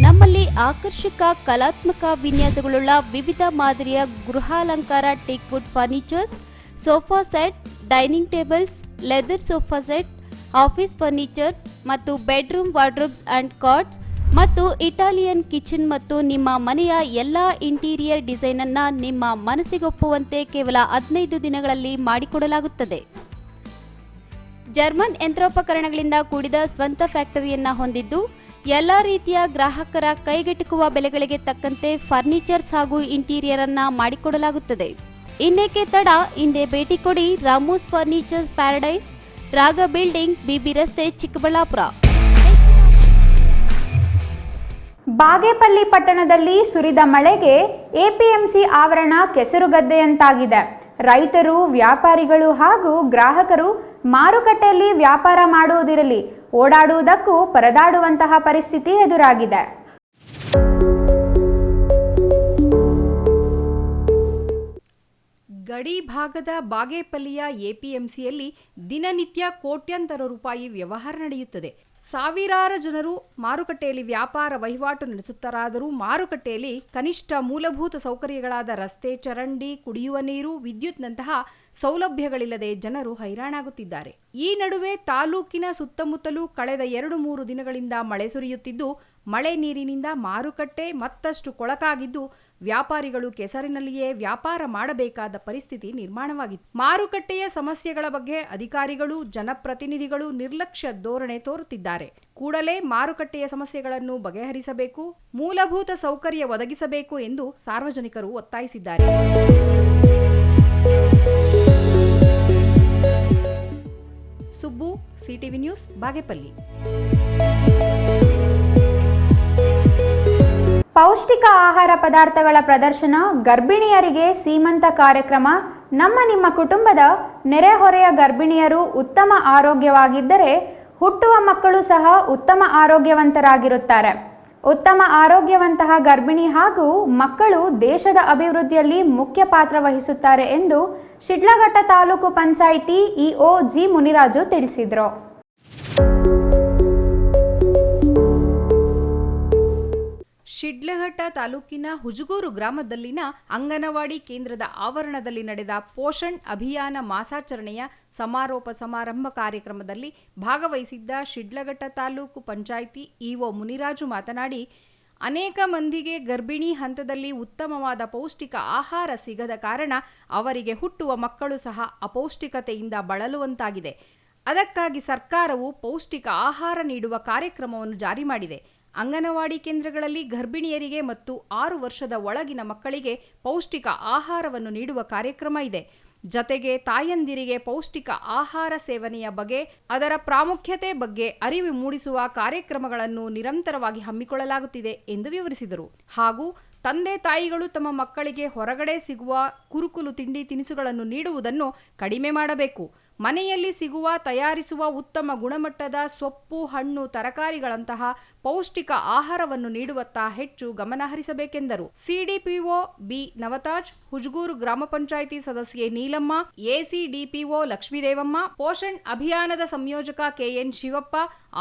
ನಮ್ಮಲ್ಲಿ ಆಕರ್ಷಕ ಕಲಾತ್ಮಕ ವಿನ್ಯಾಸಗಳುಳ್ಳ ವಿವಿಧ ಮಾದರಿಯ ಗೃಹಾಲಂಕಾರ teak wood furnitures, sofa set, dining tables, leather sofa set, office furnitures ಮತ್ತು ಬೆಡ್ರೂಮ್ ವಾರ್ಡ್ರೋಬ್ಸ್ ಅಂಡ್ ಕಾಟ್ಸ್ ಮತ್ತು ಇಟಾಲಿಯನ್ ಕಿಚನ್ ಮತ್ತು ನಿಮ್ಮ ಮನೆಯ ಎಲ್ಲ ಇಂಟೀರಿಯರ್ ಡಿಸೈನ್ ಅನ್ನ ನಿಮ್ಮ ಮನಸ್ಸಿಗೊಪ್ಪುವಂತೆ ಕೇವಲ 15 ದಿನಗಳಲ್ಲಿ ಮಾಡಿಕೊಡಲಾಗುತ್ತದೆ. ಜರ್ಮನ್ ಯಂತ್ರೋಪಕರಣಗಳಿಂದ ಕೂಡಿದ ಸ್ವಂತ ಫ್ಯಾಕ್ಟರಿಯನ್ನ ಹೊಂದಿದ್ದು ಎಲ್ಲ ರೀತಿಯ ಗ್ರಾಹಕರ ಕೈಗೆಟುಕುವ ಬೆಲೆಗಳಿಗೆ ತಕ್ಕಂತೆ ಫರ್ನಿಚರ್ಸ್ ಹಾಗೂ ಇಂಟೀರಿಯರ್ ಅನ್ನ ಮಾಡಿಕೊಡಲಾಗುತ್ತದೆ. ಇನ್ನೇಕೆ ತಡ, ಹಿಂದೆ ಭೇಟಿ ಕೊಡಿ. ರಾಮೂಸ್ ಫರ್ನಿಚರ್ಸ್ ಪ್ಯಾರಡೈಸ್, ರಾಗ ಬಿಲ್ಡಿಂಗ್, ಬಿಬಿ ರಸ್ತೆ, ಚಿಕ್ಕಬಳ್ಳಾಪುರ. ಬಾಗೇಪಲ್ಲಿ ಪಟ್ಟಣದಲ್ಲಿ ಸುರಿದ ಮಳೆಗೆ ಎಪಿಎಂಸಿ ಆವರಣ ಕೆಸರುಗದ್ದೆಯಂತಾಗಿದೆ. ರೈತರು, ವ್ಯಾಪಾರಿಗಳು ಹಾಗೂ ಗ್ರಾಹಕರು ಮಾರುಕಟ್ಟೆಯಲ್ಲಿ ವ್ಯಾಪಾರ ಮಾಡುವುದಿರಲಿ, ಓಡಾಡುವುದಕ್ಕೂ ಪರದಾಡುವಂತಹ ಪರಿಸ್ಥಿತಿ ಎದುರಾಗಿದೆ. ಗಡಿ ಭಾಗದ ಬಾಗೇಪಲ್ಲಿಯ ಎಪಿಎಂಸಿಯಲ್ಲಿ ದಿನನಿತ್ಯ ಕೋಟ್ಯಾಂತರ ರೂಪಾಯಿ ವ್ಯವಹಾರ ನಡೆಯುತ್ತದೆ. ಸಾವಿರಾರು ಜನರು ಮಾರುಕಟ್ಟೆಯಲ್ಲಿ ವ್ಯಾಪಾರ ವಹಿವಾಟು ನಡೆಸುತ್ತಾರಾದರೂ ಮಾರುಕಟ್ಟೆಯಲ್ಲಿ ಕನಿಷ್ಠ ಮೂಲಭೂತ ಸೌಕರ್ಯಗಳಾದ ರಸ್ತೆ, ಚರಂಡಿ, ಕುಡಿಯುವ ನೀರು, ವಿದ್ಯುತ್ನಂತಹ ಸೌಲಭ್ಯಗಳಿಲ್ಲದೆ ಜನರು ಹೈರಾಣಾಗುತ್ತಿದ್ದಾರೆ. ಈ ನಡುವೆ ತಾಲೂಕಿನ ಸುತ್ತಮುತ್ತಲೂ ಕಳೆದ 2-3 ದಿನಗಳಿಂದ ಮಳೆ ಸುರಿಯುತ್ತಿದ್ದು, ಮಳೆ ನೀರಿನಿಂದ ಮಾರುಕಟ್ಟೆ ಮತ್ತಷ್ಟು ಕೊಳಕಾಗಿದ್ದು ವ್ಯಾಪಾರಿಗಳು ಕೆಸರಿನಲ್ಲಿಯೇ ವ್ಯಾಪಾರ ಮಾಡಬೇಕಾದ ಪರಿಸ್ಥಿತಿ ನಿರ್ಮಾಣವಾಗಿತ್ತು. ಮಾರುಕಟ್ಟೆಯ ಸಮಸ್ಯೆಗಳ ಬಗ್ಗೆ ಅಧಿಕಾರಿಗಳು, ಜನಪ್ರತಿನಿಧಿಗಳು ನಿರ್ಲಕ್ಷ್ಯ ಧೋರಣೆ ತೋರುತ್ತಿದ್ದಾರೆ. ಕೂಡಲೇ ಮಾರುಕಟ್ಟೆಯ ಸಮಸ್ಯೆಗಳನ್ನು ಬಗೆಹರಿಸಬೇಕು, ಮೂಲಭೂತ ಸೌಕರ್ಯ ಒದಗಿಸಬೇಕು ಎಂದು ಸಾರ್ವಜನಿಕರು ಒತ್ತಾಯಿಸಿದ್ದಾರೆ. Subbu, CTV news, Bagepalli. ಪೌಷ್ಟಿಕ ಆಹಾರ ಪದಾರ್ಥಗಳ ಪ್ರದರ್ಶನ, ಗರ್ಭಿಣಿಯರಿಗೆ ಸೀಮಂತ ಕಾರ್ಯಕ್ರಮ. ನಿಮ್ಮ ಕುಟುಂಬದ ನೆರೆಹೊರೆಯ ಗರ್ಭಿಣಿಯರು ಉತ್ತಮ ಆರೋಗ್ಯವಾಗಿದ್ದರೆ ಹುಟ್ಟುವ ಮಕ್ಕಳು ಸಹ ಉತ್ತಮ ಆರೋಗ್ಯವಂತರಾಗಿರುತ್ತಾರೆ. ಉತ್ತಮ ಆರೋಗ್ಯವಂತಹ ಗರ್ಭಿಣಿ ಹಾಗೂ ಮಕ್ಕಳು ದೇಶದ ಅಭಿವೃದ್ಧಿಯಲ್ಲಿ ಮುಖ್ಯ ಪಾತ್ರ ವಹಿಸುತ್ತಾರೆ ಎಂದು ಶಿಡ್ಲಘಟ್ಟ ತಾಲೂಕು ಪಂಚಾಯಿತಿ ಇಒ ಜಿ ಮುನಿರಾಜು ತಿಳಿಸಿದರು. ಶಿಡ್ಲಘಟ್ಟ ತಾಲೂಕಿನ ಹುಜಗೂರು ಗ್ರಾಮದಲ್ಲಿನ ಅಂಗನವಾಡಿ ಕೇಂದ್ರದ ಆವರಣದಲ್ಲಿ ನಡೆದ ಪೋಷಣ್ ಅಭಿಯಾನ ಮಾಸಾಚರಣೆಯ ಸಮಾರೋಪ ಸಮಾರಂಭ ಕಾರ್ಯಕ್ರಮದಲ್ಲಿ ಭಾಗವಹಿಸಿದ್ದ ಶಿಡ್ಲಘಟ್ಟ ತಾಲೂಕು ಪಂಚಾಯಿತಿ ಇಒ ಮುನಿರಾಜು ಮಾತನಾಡಿ, ಅನೇಕ ಮಂದಿಗೆ ಗರ್ಭಿಣಿ ಹಂತದಲ್ಲಿ ಉತ್ತಮವಾದ ಪೌಷ್ಟಿಕ ಆಹಾರ ಸಿಗದ ಕಾರಣ ಅವರಿಗೆ ಹುಟ್ಟುವ ಮಕ್ಕಳು ಸಹ ಅಪೌಷ್ಟಿಕತೆಯಿಂದ ಬಳಲುವಂತಾಗಿದೆ. ಅದಕ್ಕಾಗಿ ಸರ್ಕಾರವು ಪೌಷ್ಟಿಕ ಆಹಾರ ನೀಡುವ ಕಾರ್ಯಕ್ರಮವನ್ನು ಜಾರಿ ಮಾಡಿದೆ. ಅಂಗನವಾಡಿ ಕೇಂದ್ರಗಳಲ್ಲಿ ಗರ್ಭಿಣಿಯರಿಗೆ ಮತ್ತು 6 ವರ್ಷದ ಒಳಗಿನ ಮಕ್ಕಳಿಗೆ ಪೌಷ್ಟಿಕ ಆಹಾರವನ್ನು ನೀಡುವ ಕಾರ್ಯಕ್ರಮ ಇದೆ. ಜತೆಗೆ ತಾಯಂದಿರಿಗೆ ಪೌಷ್ಟಿಕ ಆಹಾರ ಸೇವನೆಯ ಬಗ್ಗೆ, ಅದರ ಪ್ರಾಮುಖ್ಯತೆ ಬಗ್ಗೆ ಅರಿವು ಮೂಡಿಸುವ ಕಾರ್ಯಕ್ರಮಗಳನ್ನು ನಿರಂತರವಾಗಿ ಹಮ್ಮಿಕೊಳ್ಳಲಾಗುತ್ತಿದೆ ಎಂದು ವಿವರಿಸಿದರು. ಹಾಗೂ ತಂದೆ ತಾಯಿಗಳು ತಮ್ಮ ಮಕ್ಕಳಿಗೆ ಹೊರಗಡೆ ಸಿಗುವ ಕುರುಕುಲು ತಿಂಡಿ ತಿನಿಸುಗಳನ್ನು ನೀಡುವುದನ್ನು ಕಡಿಮೆ ಮಾಡಬೇಕು. ಮನೆಯಲ್ಲಿ ಸಿಗುವ, ತಯಾರಿಸುವ ಉತ್ತಮ ಗುಣಮಟ್ಟದ ಸೊಪ್ಪು, ಹಣ್ಣು, ತರಕಾರಿಗಳಂತಹ ಪೌಷ್ಟಿಕ ಆಹಾರವನ್ನು ನೀಡುವತ್ತ ಹೆಚ್ಚು ಗಮನ ಹರಿಸಬೇಕೆಂದರು. ಸಿಡಿಪಿಒ ಬಿ ನವತಾಜ್, ಹುಜಗೂರು ಗ್ರಾಮ ಪಂಚಾಯಿತಿ ಸದಸ್ಯೆ ನೀಲಮ್ಮ, ಎಸಿಡಿಪಿಒ ಲಕ್ಷ್ಮೀದೇವಮ್ಮ, ಪೋಷಣ್ ಅಭಿಯಾನದ ಸಂಯೋಜಕ ಕೆಎನ್ ಶಿವಪ್ಪ,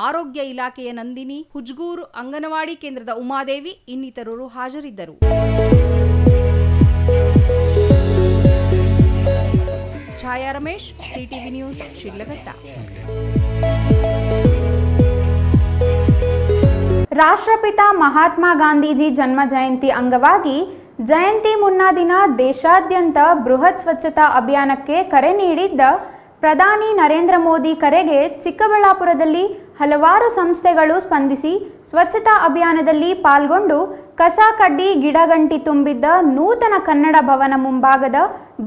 ಆರೋಗ್ಯ ಇಲಾಖೆಯ ನಂದಿನಿ, ಹುಜಗೂರು ಅಂಗನವಾಡಿ ಕೇಂದ್ರದ ಉಮಾದೇವಿ ಇನ್ನಿತರರು ಹಾಜರಿದ್ದರು. ಛಾಯಾ ರಮೇಶ್, ಸಿಟಿವಿ ನ್ಯೂಸ್, ಶಿಡ್ಲಘಟ್ಟ. ರಾಷ್ಟ್ರಪಿತ ಮಹಾತ್ಮ ಗಾಂಧೀಜಿ ಜನ್ಮ ಜಯಂತಿ ಅಂಗವಾಗಿ ಜಯಂತಿ ಮುನ್ನಾ ದಿನ ದೇಶಾದ್ಯಂತ ಬೃಹತ್ ಸ್ವಚ್ಛತಾ ಅಭಿಯಾನಕ್ಕೆ ಕರೆ ನೀಡಿದ್ದ ಪ್ರಧಾನಿ ನರೇಂದ್ರ ಮೋದಿ ಕರೆಗೆ ಚಿಕ್ಕಬಳ್ಳಾಪುರದಲ್ಲಿ ಹಲವಾರು ಸಂಸ್ಥೆಗಳು ಸ್ಪಂದಿಸಿ ಸ್ವಚ್ಛತಾ ಅಭಿಯಾನದಲ್ಲಿ ಪಾಲ್ಗೊಂಡು ಕಸ ಕಡ್ಡಿ ಗಿಡಗಂಟಿ ತುಂಬಿದ್ದ ನೂತನ ಕನ್ನಡ ಭವನ ಮುಂಭಾಗದ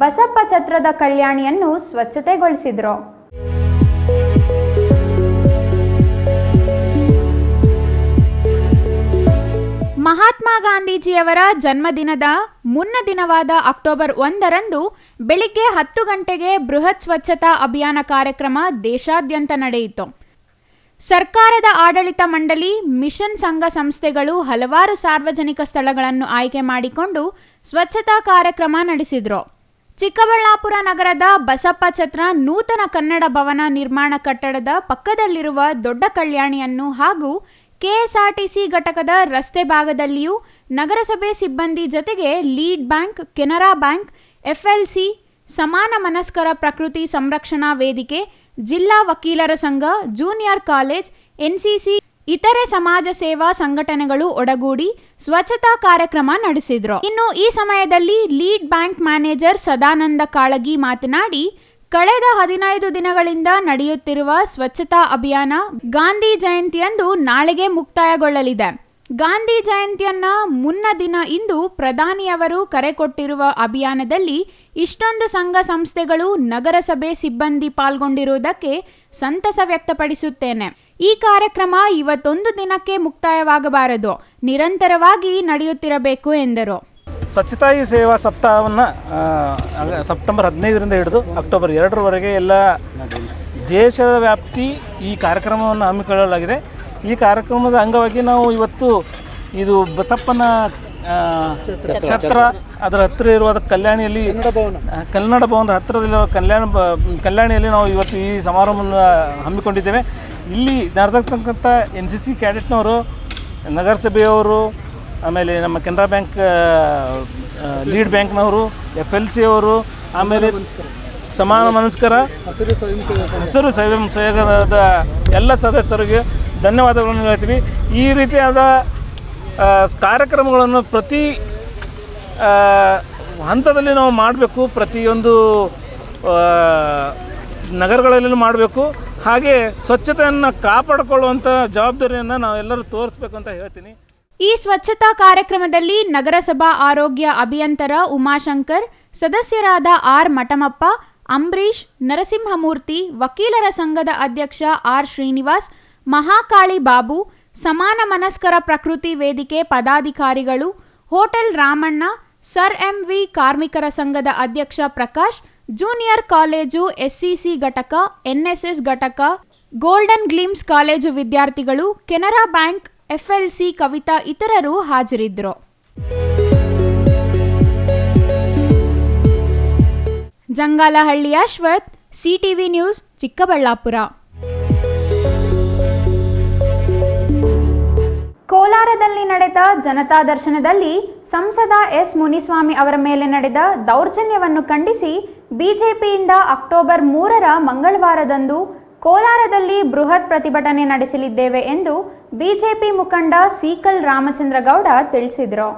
ಬಸಪ್ಪ ಛತ್ರದ ಕಲ್ಯಾಣಿಯನ್ನು ಸ್ವಚ್ಛತೆಗೊಳಿಸಿದರು. ಮಹಾತ್ಮ ಗಾಂಧೀಜಿಯವರ ಜನ್ಮದಿನದ ಮುನ್ನ ದಿನವಾದ ಅಕ್ಟೋಬರ್ 1ರಂದು ಬೆಳಿಗ್ಗೆ 10 ಗಂಟೆಗೆ ಬೃಹತ್ ಸ್ವಚ್ಛತಾ ಅಭಿಯಾನ ಕಾರ್ಯಕ್ರಮ ದೇಶಾದ್ಯಂತ ನಡೆಯಿತು. ಸರ್ಕಾರದ ಆಡಳಿತ ಮಂಡಳಿ, ಮಿಷನ್ ಸಂಘ ಸಂಸ್ಥೆಗಳು ಹಲವಾರು ಸಾರ್ವಜನಿಕ ಸ್ಥಳಗಳನ್ನು ಆಯ್ಕೆ ಮಾಡಿಕೊಂಡು ಸ್ವಚ್ಛತಾ ಕಾರ್ಯಕ್ರಮ ನಡೆಸಿದರು. ಚಿಕ್ಕಬಳ್ಳಾಪುರ ನಗರದ ಬಸಪ್ಪ ಛತ್ರ ನೂತನ ಕನ್ನಡ ಭವನ ನಿರ್ಮಾಣ ಕಟ್ಟಡದ ಪಕ್ಕದಲ್ಲಿರುವ ದೊಡ್ಡ ಕಲ್ಯಾಣಿಯನ್ನು ಹಾಗೂ ಕೆಎಸ್ಆರ್ಟಿಸಿ ಘಟಕದ ರಸ್ತೆ ಭಾಗದಲ್ಲಿಯೂ ನಗರಸಭೆ ಸಿಬ್ಬಂದಿ ಜೊತೆಗೆ ಲೀಡ್ ಬ್ಯಾಂಕ್, ಕೆನರಾ ಬ್ಯಾಂಕ್, ಎಫ್ಎಲ್ಸಿ, ಸಮಾನ ಮನಸ್ಕರ ಪ್ರಕೃತಿ ಸಂರಕ್ಷಣಾ ವೇದಿಕೆ, ಜಿಲ್ಲಾ ವಕೀಲರ ಸಂಘ, ಜೂನಿಯರ್ ಕಾಲೇಜ್, ಎನ್ಸಿಸಿ, ಇತರೆ ಸಮಾಜ ಸೇವಾ ಸಂಘಟನೆಗಳು ಒಡಗೂಡಿ ಸ್ವಚ್ಛತಾ ಕಾರ್ಯಕ್ರಮ ನಡೆಸಿದ್ರು. ಇನ್ನು ಈ ಸಮಯದಲ್ಲಿ lead bank manager Sadananda Kalagi ಮಾತನಾಡಿ, ಕಳೆದ 15 ದಿನಗಳಿಂದ ನಡೆಯುತ್ತಿರುವ ಸ್ವಚ್ಛತಾ ಅಭಿಯಾನ ಗಾಂಧಿ ಜಯಂತಿಯಂದು ನಾಳೆಗೆ ಮುಕ್ತಾಯಗೊಳ್ಳಲಿದೆ. ಗಾಂಧಿ ಜಯಂತಿಯನ್ನ ಮುನ್ನ ದಿನ ಇಂದು ಪ್ರಧಾನಿಯವರು ಕರೆ ಕೊಟ್ಟಿರುವ ಅಭಿಯಾನದಲ್ಲಿ ಇಷ್ಟೊಂದು ಸಂಘ ಸಂಸ್ಥೆಗಳು, ನಗರಸಭೆ ಸಿಬ್ಬಂದಿ ಪಾಲ್ಗೊಂಡಿರುವುದಕ್ಕೆ ಸಂತಸ ವ್ಯಕ್ತಪಡಿಸುತ್ತೇನೆ. ಈ ಕಾರ್ಯಕ್ರಮ ಇವತ್ತೊಂದು ದಿನಕ್ಕೆ ಮುಕ್ತಾಯವಾಗಬಾರದು, ನಿರಂತರವಾಗಿ ನಡೆಯುತ್ತಿರಬೇಕು ಎಂದರು. ಸ್ವಚ್ಛತಾ ಹಿ ಸೇವಾ ಸಪ್ತಾಹವನ್ನು ಸೆಪ್ಟೆಂಬರ್ 15ರಿಂದ ಹಿಡಿದು ಅಕ್ಟೋಬರ್ 2ರವರೆಗೆ ಎಲ್ಲ ದೇಶದ ವ್ಯಾಪ್ತಿ ಈ ಕಾರ್ಯಕ್ರಮವನ್ನು ಹಮ್ಮಿಕೊಳ್ಳಲಾಗಿದೆ. ಈ ಕಾರ್ಯಕ್ರಮದ ಅಂಗವಾಗಿ ನಾವು ಇವತ್ತು ಇದು ಬಸಪ್ಪನ ಛತ್ರ ಅದರ ಹತ್ತಿರ ಇರುವ ಕಲ್ಯಾಣಿಯಲ್ಲಿ, ಕನ್ನಡ ಭವನದ ಹತ್ತಿರದಲ್ಲಿರುವ ಕಲ್ಯಾಣಿಯಲ್ಲಿ ನಾವು ಇವತ್ತು ಈ ಸಮಾರಂಭವನ್ನು ಹಮ್ಮಿಕೊಂಡಿದ್ದೇವೆ. ಇಲ್ಲಿ ನಡೆದಕ್ಕಂಥ NCC ಕ್ಯಾಡೆಟ್ನವರು, ನಗರಸಭೆಯವರು, ಆಮೇಲೆ ನಮ್ಮ ಕೆನರಾ ಬ್ಯಾಂಕ್ ಲೀಡ್ ಬ್ಯಾಂಕ್ನವರು, FLC ಅವರು, ಆಮೇಲೆ ಸಮಾನ ಮನಸ್ಕರ ಹಸಿರು ಸ್ವಯಂ ಸೇವಕರಾದ ಎಲ್ಲ ಸದಸ್ಯರಿಗೆ ಧನ್ಯವಾದಗಳನ್ನು ಹೇಳ್ತೀವಿ. ಈ ರೀತಿಯಾದ ಕಾರ್ಯಕ್ರಮಗಳನ್ನು ಪ್ರತಿ ಹಂತದಲ್ಲಿ ನಾವು ಮಾಡಬೇಕು, ಪ್ರತಿಯೊಂದು ನಗರಗಳಲ್ಲಿ ಮಾಡಬೇಕು. ಹಾಗೆ ಸ್ವಚ್ಛತೆಯನ್ನು ಕಾಪಾಡಿಕೊಳ್ಳುವಂಥ ಜವಾಬ್ದಾರಿಯನ್ನು ನಾವೆಲ್ಲರೂ ತೋರಿಸ್ಬೇಕು ಅಂತ ಹೇಳ್ತೀನಿ. ಈ ಸ್ವಚ್ಛತಾ ಕಾರ್ಯಕ್ರಮದಲ್ಲಿ ನಗರಸಭಾ ಆರೋಗ್ಯ ಅಭಿಯಂತರ ಉಮಾಶಂಕರ್, ಸದಸ್ಯರಾದ ಆರ್ ಮಠಮಪ್ಪ, ಅಂಬರೀಶ್, ನರಸಿಂಹಮೂರ್ತಿ, ವಕೀಲರ ಸಂಘದ ಅಧ್ಯಕ್ಷ ಆರ್ ಶ್ರೀನಿವಾಸ್, ಮಹಾಕಾಳಿ ಬಾಬು, ಸಮಾನ ಮನಸ್ಕರ ಪ್ರಕೃತಿ ವೇದಿಕೆ ಪದಾಧಿಕಾರಿಗಳು, ಹೋಟೆಲ್ ರಾಮಣ್ಣ, ಸರ್ MV ಕಾರ್ಮಿಕರ ಸಂಘದ ಅಧ್ಯಕ್ಷ ಪ್ರಕಾಶ್, ಜೂನಿಯರ್ ಕಾಲೇಜು SCC ಘಟಕ, NSS ಘಟಕ, ಗೋಲ್ಡನ್ ಗ್ಲಿಮ್ಸ್ ಕಾಲೇಜು ವಿದ್ಯಾರ್ಥಿಗಳು, ಕೆನರಾ ಬ್ಯಾಂಕ್, FLC ಕವಿತಾ ಇತರರು ಹಾಜರಿದ್ದರು. Jangalahalli Ashwath, CTV news, Chikkaballapur. ಕೋಲಾರದಲ್ಲಿ ನಡೆದ ಜನತಾ ದರ್ಶನದಲ್ಲಿ ಸಂಸದ S ಮುನಿಸ್ವಾಮಿ ಅವರ ಮೇಲೆ ನಡೆದ ದೌರ್ಜನ್ಯವನ್ನು ಖಂಡಿಸಿ ಬಿಜೆಪಿಯಿಂದ ಅಕ್ಟೋಬರ್ 3ರ ಮಂಗಳವಾರದಂದು ಕೋಲಾರದಲ್ಲಿ ಬೃಹತ್ ಪ್ರತಿಭಟನೆ ನಡೆಸಲಿದ್ದೇವೆ ಎಂದು ಬಿಜೆಪಿ ಮುಖಂಡ ಸೀಕಲ್ ರಾಮಚಂದ್ರಗೌಡ ತಿಳಿಸಿದರು.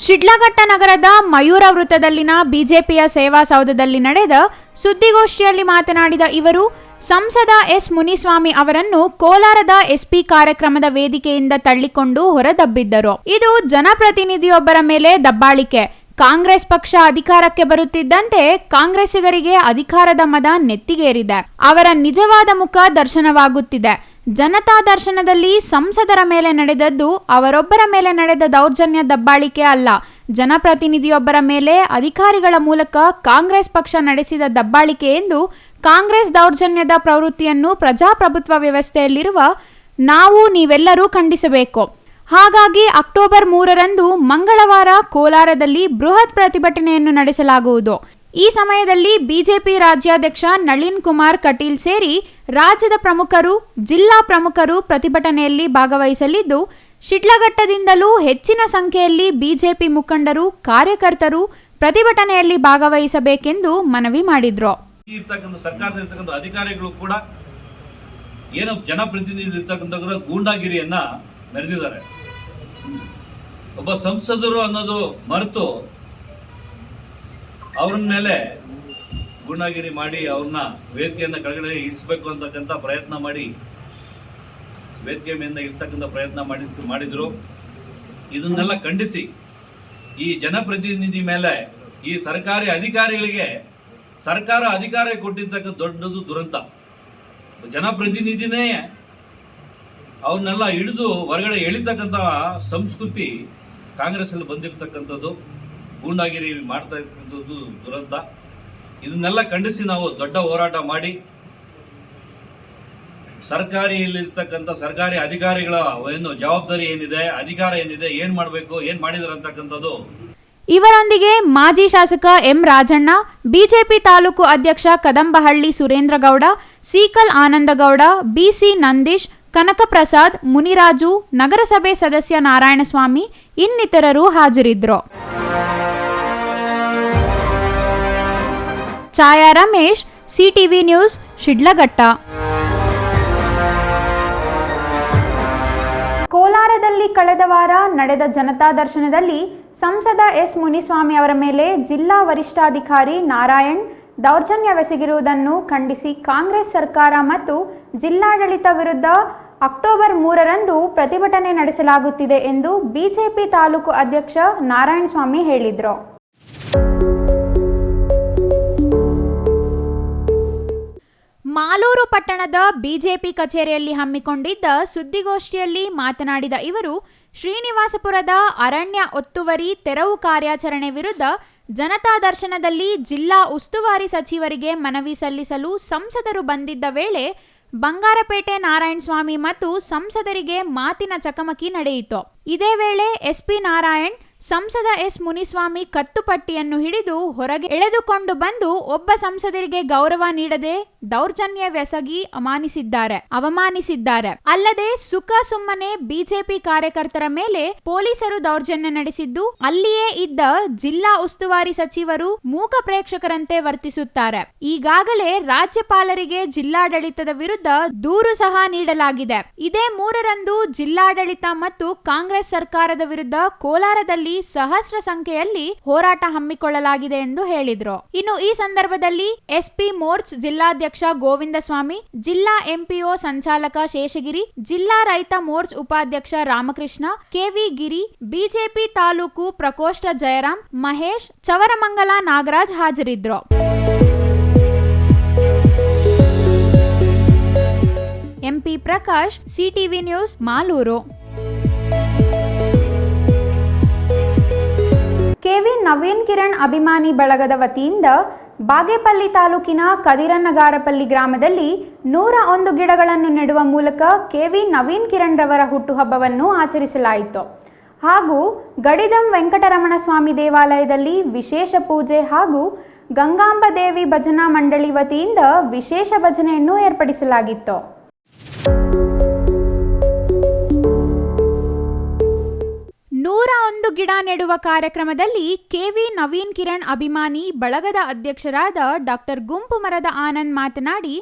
ಶಿಡ್ಲಘಟ್ಟ ನಗರದ ಮಯೂರ ವೃತ್ತದಲ್ಲಿನ ಬಿಜೆಪಿಯ ಸೇವಾಸೌಧದಲ್ಲಿ ನಡೆದ ಸುದ್ದಿಗೋಷ್ಠಿಯಲ್ಲಿ ಮಾತನಾಡಿದ ಇವರು, ಸಂಸದ S ಮುನಿಸ್ವಾಮಿ ಅವರನ್ನು ಕೋಲಾರದ SP ಕಾರ್ಯಕ್ರಮದ ವೇದಿಕೆಯಿಂದ ತಳ್ಳಿಕೊಂಡು ಹೊರದಬ್ಬಿದ್ದರು. ಇದು ಜನಪ್ರತಿನಿಧಿಯೊಬ್ಬರ ಮೇಲೆ ದಬ್ಬಾಳಿಕೆ. ಕಾಂಗ್ರೆಸ್ ಪಕ್ಷ ಅಧಿಕಾರಕ್ಕೆ ಬರುತ್ತಿದ್ದಂತೆ ಕಾಂಗ್ರೆಸ್ಸಿಗರಿಗೆ ಅಧಿಕಾರದ ಮದ ನೆತ್ತಿಗೇರಿದೆ. ಅವರ ನಿಜವಾದ ಮುಖ ದರ್ಶನವಾಗುತ್ತಿದೆ. ಜನತಾ ದರ್ಶನದಲ್ಲಿ ಸಂಸದರ ಮೇಲೆ ನಡೆದದ್ದು ಅವರೊಬ್ಬರ ಮೇಲೆ ನಡೆದ ದೌರ್ಜನ್ಯ ದಬ್ಬಾಳಿಕೆ ಅಲ್ಲ, ಜನಪ್ರತಿನಿಧಿಯೊಬ್ಬರ ಮೇಲೆ ಅಧಿಕಾರಿಗಳ ಮೂಲಕ ಕಾಂಗ್ರೆಸ್ ಪಕ್ಷ ನಡೆಸಿದ ದಬ್ಬಾಳಿಕೆ ಎಂದು ಕಾಂಗ್ರೆಸ್ ದೌರ್ಜನ್ಯದ ಪ್ರವೃತ್ತಿಯನ್ನು ಪ್ರಜಾಪ್ರಭುತ್ವ ವ್ಯವಸ್ಥೆಯಲ್ಲಿರುವ ನಾವು ನೀವೆಲ್ಲರೂ ಖಂಡಿಸಬೇಕು. ಹಾಗಾಗಿ ಅಕ್ಟೋಬರ್ 3ರಂದು ಮಂಗಳವಾರ ಕೋಲಾರದಲ್ಲಿ ಬೃಹತ್ ಪ್ರತಿಭಟನೆಯನ್ನು ನಡೆಸಲಾಗುವುದು. ಈ ಸಮಯದಲ್ಲಿ ಬಿಜೆಪಿ ರಾಜ್ಯಾಧ್ಯಕ್ಷ ನಳಿನ್ ಕುಮಾರ್ ಕಟೀಲ್ ಸೇರಿ ರಾಜ್ಯದ ಪ್ರಮುಖರು, ಜಿಲ್ಲಾ ಪ್ರಮುಖರು ಪ್ರತಿಭಟನೆಯಲ್ಲಿ ಭಾಗವಹಿಸಲಿದ್ದು, ಶಿಡ್ಲಘಟ್ಟದಿಂದಲೂ ಹೆಚ್ಚಿನ ಸಂಖ್ಯೆಯಲ್ಲಿ ಬಿಜೆಪಿ ಮುಖಂಡರು, ಕಾರ್ಯಕರ್ತರು ಪ್ರತಿಭಟನೆಯಲ್ಲಿ ಭಾಗವಹಿಸಬೇಕೆಂದು ಮನವಿ ಮಾಡಿದ್ರು. ಸರ್ಕಾರದಿಂದ ಅಧಿಕಾರಿಗಳು ಕೂಡ ಏನು ಜನಪ್ರತಿನಿಧಿ ಇರ್ತಕ್ಕಂಥ ಗೂಂಡಾಗಿರಿಯನ್ನ ಮೆರೆದಿದ್ದಾರೆ. ಒಬ್ಬ ಸಂಸದರು ಅನ್ನೋದು ಮರೆತು ಅವ್ರ ಮೇಲೆ ಗೂಂಡಾಗಿರಿ ಮಾಡಿ ಅವ್ರನ್ನ ವೇದಿಕೆಯಿಂದ ಕೆಳಗಡೆ ಇಳಿಸ್ಬೇಕು ಅಂತಕ್ಕಂಥ ಪ್ರಯತ್ನ ಮಾಡಿ ವೇದಿಕೆ ಮೇಲಿಂದ ಇಳಿಸ್ತಕ್ಕಂಥ ಪ್ರಯತ್ನ ಮಾಡಿದ್ರು. ಇದನ್ನೆಲ್ಲ ಖಂಡಿಸಿ ಈ ಜನಪ್ರತಿನಿಧಿ ಮೇಲೆ ಈ ಸರ್ಕಾರಿ ಅಧಿಕಾರಿಗಳಿಗೆ ಸರ್ಕಾರ ಅಧಿಕಾರ ಕೊಟ್ಟಿರ್ತಕ್ಕಂಥ ದೊಡ್ಡದು ದುರಂತ. ಜನಪ್ರತಿನಿಧಿನೇ ಅವನ್ನೆಲ್ಲ ಹಿಡಿದು ಹೊರಗಡೆ ಎಳಿತಕ್ಕಂಥ ಸಂಸ್ಕೃತಿ ಕಾಂಗ್ರೆಸ್ಸಲ್ಲಿ ಬಂದಿರತಕ್ಕಂಥದ್ದು, ಗೂಂಡಾಗಿರಿ ಮಾಡ್ತಾ ಇರ್ತಕ್ಕಂಥದ್ದು ದುರಂತ. ಇದನ್ನೆಲ್ಲ ಖಂಡಿಸಿ ನಾವು ದೊಡ್ಡ ಹೋರಾಟ ಮಾಡಿ ಸರ್ಕಾರಿಯಲ್ಲಿರ್ತಕ್ಕಂಥ ಸರ್ಕಾರಿ ಅಧಿಕಾರಿಗಳ ಏನು ಜವಾಬ್ದಾರಿ ಏನಿದೆ, ಅಧಿಕಾರ ಏನಿದೆ, ಏನು ಮಾಡಬೇಕು, ಏನು ಮಾಡಿದ್ರು ಅಂತಕ್ಕಂಥದ್ದು. ಇವರೊಂದಿಗೆ ಮಾಜಿ ಶಾಸಕ ಎಂ ರಾಜಣ್ಣ, ಬಿಜೆಪಿ ತಾಲೂಕು ಅಧ್ಯಕ್ಷ ಕದಂಬಹಳ್ಳಿ ಸುರೇಂದ್ರಗೌಡ, ಸೀಕಲ್ ಆನಂದಗೌಡ, ಬಿಸಿ ನಂದೀಶ್, ಕನಕಪ್ರಸಾದ್, ಮುನಿರಾಜು, ನಗರಸಭೆ ಸದಸ್ಯ ನಾರಾಯಣಸ್ವಾಮಿ ಇನ್ನಿತರರು ಹಾಜರಿದ್ದರು. ಛಾಯಾ ರಮೇಶ್, ಸಿಟಿವಿ ನ್ಯೂಸ್, ಶಿಡ್ಲಘಟ್ಟ. ಕೋಲಾರದಲ್ಲಿ ಕಳೆದ ವಾರ ನಡೆದ ಜನತಾ ದರ್ಶನದಲ್ಲಿ ಸಂಸದ ಎಸ್ ಮುನಿಸ್ವಾಮಿ ಅವರ ಮೇಲೆ ಜಿಲ್ಲಾ ವರಿಷ್ಠಾಧಿಕಾರಿ ನಾರಾಯಣ್ ದೌರ್ಜನ್ಯವೆಸಗಿರುವುದನ್ನು ಖಂಡಿಸಿ ಕಾಂಗ್ರೆಸ್ ಸರ್ಕಾರ ಮತ್ತು ಜಿಲ್ಲಾಡಳಿತ ವಿರುದ್ಧ ಅಕ್ಟೋಬರ್ 3ರಂದು ಪ್ರತಿಭಟನೆ ನಡೆಸಲಾಗುತ್ತಿದೆ ಎಂದು ಬಿಜೆಪಿ ತಾಲೂಕು ಅಧ್ಯಕ್ಷ ನಾರಾಯಣಸ್ವಾಮಿ ಹೇಳಿದರು. ಮಾಲೂರು ಪಟ್ಟಣದ ಬಿಜೆಪಿ ಕಚೇರಿಯಲ್ಲಿ ಹಮ್ಮಿಕೊಂಡಿದ್ದ ಸುದ್ದಿಗೋಷ್ಠಿಯಲ್ಲಿ ಮಾತನಾಡಿದ ಇವರು, ಶ್ರೀನಿವಾಸಪುರದ ಅರಣ್ಯ ಒತ್ತುವರಿ ತೆರವು ಕಾರ್ಯಾಚರಣೆ ವಿರುದ್ಧ ಜನತಾ ದರ್ಶನದಲ್ಲಿ ಜಿಲ್ಲಾ ಉಸ್ತುವಾರಿ ಸಚಿವರಿಗೆ ಮನವಿ ಸಲ್ಲಿಸಲು ಸಂಸದರು ಬಂದಿದ್ದ ವೇಳೆ ಬಂಗಾರಪೇಟೆ ನಾರಾಯಣಸ್ವಾಮಿ ಮತ್ತು ಸಂಸದರಿಗೆ ಮಾತಿನ ಚಕಮಕಿ ನಡೆಯಿತು. ಇದೇ ವೇಳೆ ಎಸ್ಪಿ ನಾರಾಯಣ್ ಸಂಸದ ಎಸ್ ಮುನಿಸ್ವಾಮಿ ಕತ್ತುಪಟ್ಟಿಯನ್ನು ಹಿಡಿದು ಹೊರಗೆ ಎಳೆದುಕೊಂಡು ಬಂದು ಒಬ್ಬ ಸಂಸದರಿಗೆ ಗೌರವ ನೀಡದೆ ದೌರ್ಜನ್ಯವೆಸಗಿ ಅವಮಾನಿಸಿದ್ದಾರೆ. ಅಲ್ಲದೆ ಸುಖ ಸುಮ್ಮನೆ ಬಿಜೆಪಿ ಕಾರ್ಯಕರ್ತರ ಮೇಲೆ ಪೊಲೀಸರು ದೌರ್ಜನ್ಯ ನಡೆಸಿದ್ದು, ಅಲ್ಲಿಯೇ ಇದ್ದ ಜಿಲ್ಲಾ ಉಸ್ತುವಾರಿ ಸಚಿವರು ಮೂಕ ಪ್ರೇಕ್ಷಕರಂತೆ ವರ್ತಿಸುತ್ತಾರೆ. ಈಗಾಗಲೇ ರಾಜ್ಯಪಾಲರಿಗೆ ಜಿಲ್ಲಾಡಳಿತದ ವಿರುದ್ಧ ದೂರು ಸಹ ನೀಡಲಾಗಿದೆ. ಇದೇ 3ರಂದು ಜಿಲ್ಲಾಡಳಿತ ಮತ್ತು ಕಾಂಗ್ರೆಸ್ ಸರ್ಕಾರದ ವಿರುದ್ಧ ಕೋಲಾರದಲ್ಲಿ ಸಹಸ್ರ ಸಂಖ್ಯೆಯಲ್ಲಿ ಹೋರಾಟ ಹಮ್ಮಿಕೊಳ್ಳಲಾಗಿದೆ ಎಂದು ಹೇಳಿದರು. ಇನ್ನು ಈ ಸಂದರ್ಭದಲ್ಲಿ ಎಸ್ಪಿ ಮೋರ್ಚ್ ಜಿಲ್ಲಾಧ್ಯಕ್ಷ ಗೋವಿಂದಸ್ವಾಮಿ, ಜಿಲ್ಲಾ ಎಂಪಿಒ ಸಂಚಾಲಕ ಶೇಷಗಿರಿ, ಜಿಲ್ಲಾ ರೈತ ಮೋರ್ಚ್ ಉಪಾಧ್ಯಕ್ಷ ರಾಮಕೃಷ್ಣ, ಕೆವಿ ಗಿರಿ, ಬಿಜೆಪಿ ತಾಲೂಕು ಪ್ರಕೋಷ್ಠ ಜಯರಾಮ್, ಮಹೇಶ್, ಚವರಮಂಗಲ ನಾಗರಾಜ್ ಹಾಜರಿದ್ದರು. MP Prakash, CTV news, Malur. KV Naveen Kiran ಅಭಿಮಾನಿ ಬಳಗದ ವತಿಯಿಂದ ಬಾಗೇಪಲ್ಲಿ ತಾಲೂಕಿನ ಕದಿರನ್ನಗಾರಪಲ್ಲಿ ಗ್ರಾಮದಲ್ಲಿ 101 ಗಿಡಗಳನ್ನು ನೆಡುವ ಮೂಲಕ ಕೆವಿ ನವೀನ್ ಕಿರಣ್ ರವರ ಹುಟ್ಟುಹಬ್ಬವನ್ನು ಆಚರಿಸಲಾಯಿತು. ಹಾಗೂ ಗಡಿದಂ ವೆಂಕಟರಮಣ ಸ್ವಾಮಿ ದೇವಾಲಯದಲ್ಲಿ ವಿಶೇಷ ಪೂಜೆ ಹಾಗೂ ಗಂಗಾಂಬ ದೇವಿ ಭಜನಾ ಮಂಡಳಿ ವತಿಯಿಂದ ವಿಶೇಷ ಭಜನೆಯನ್ನು ಏರ್ಪಡಿಸಲಾಗಿತ್ತು. 101 ಗಿಡ ನೆಡುವ ಕಾರ್ಯಕ್ರಮದಲ್ಲಿ ಕೆವಿ ನವೀನ್ ಕಿರಣ್ ಅಭಿಮಾನಿ ಬಳಗದ ಅಧ್ಯಕ್ಷರಾದ ಡಾಕ್ಟರ್ ಗುಂಪು ಮರದ ಆನಂದ್ ಮಾತನಾಡಿ,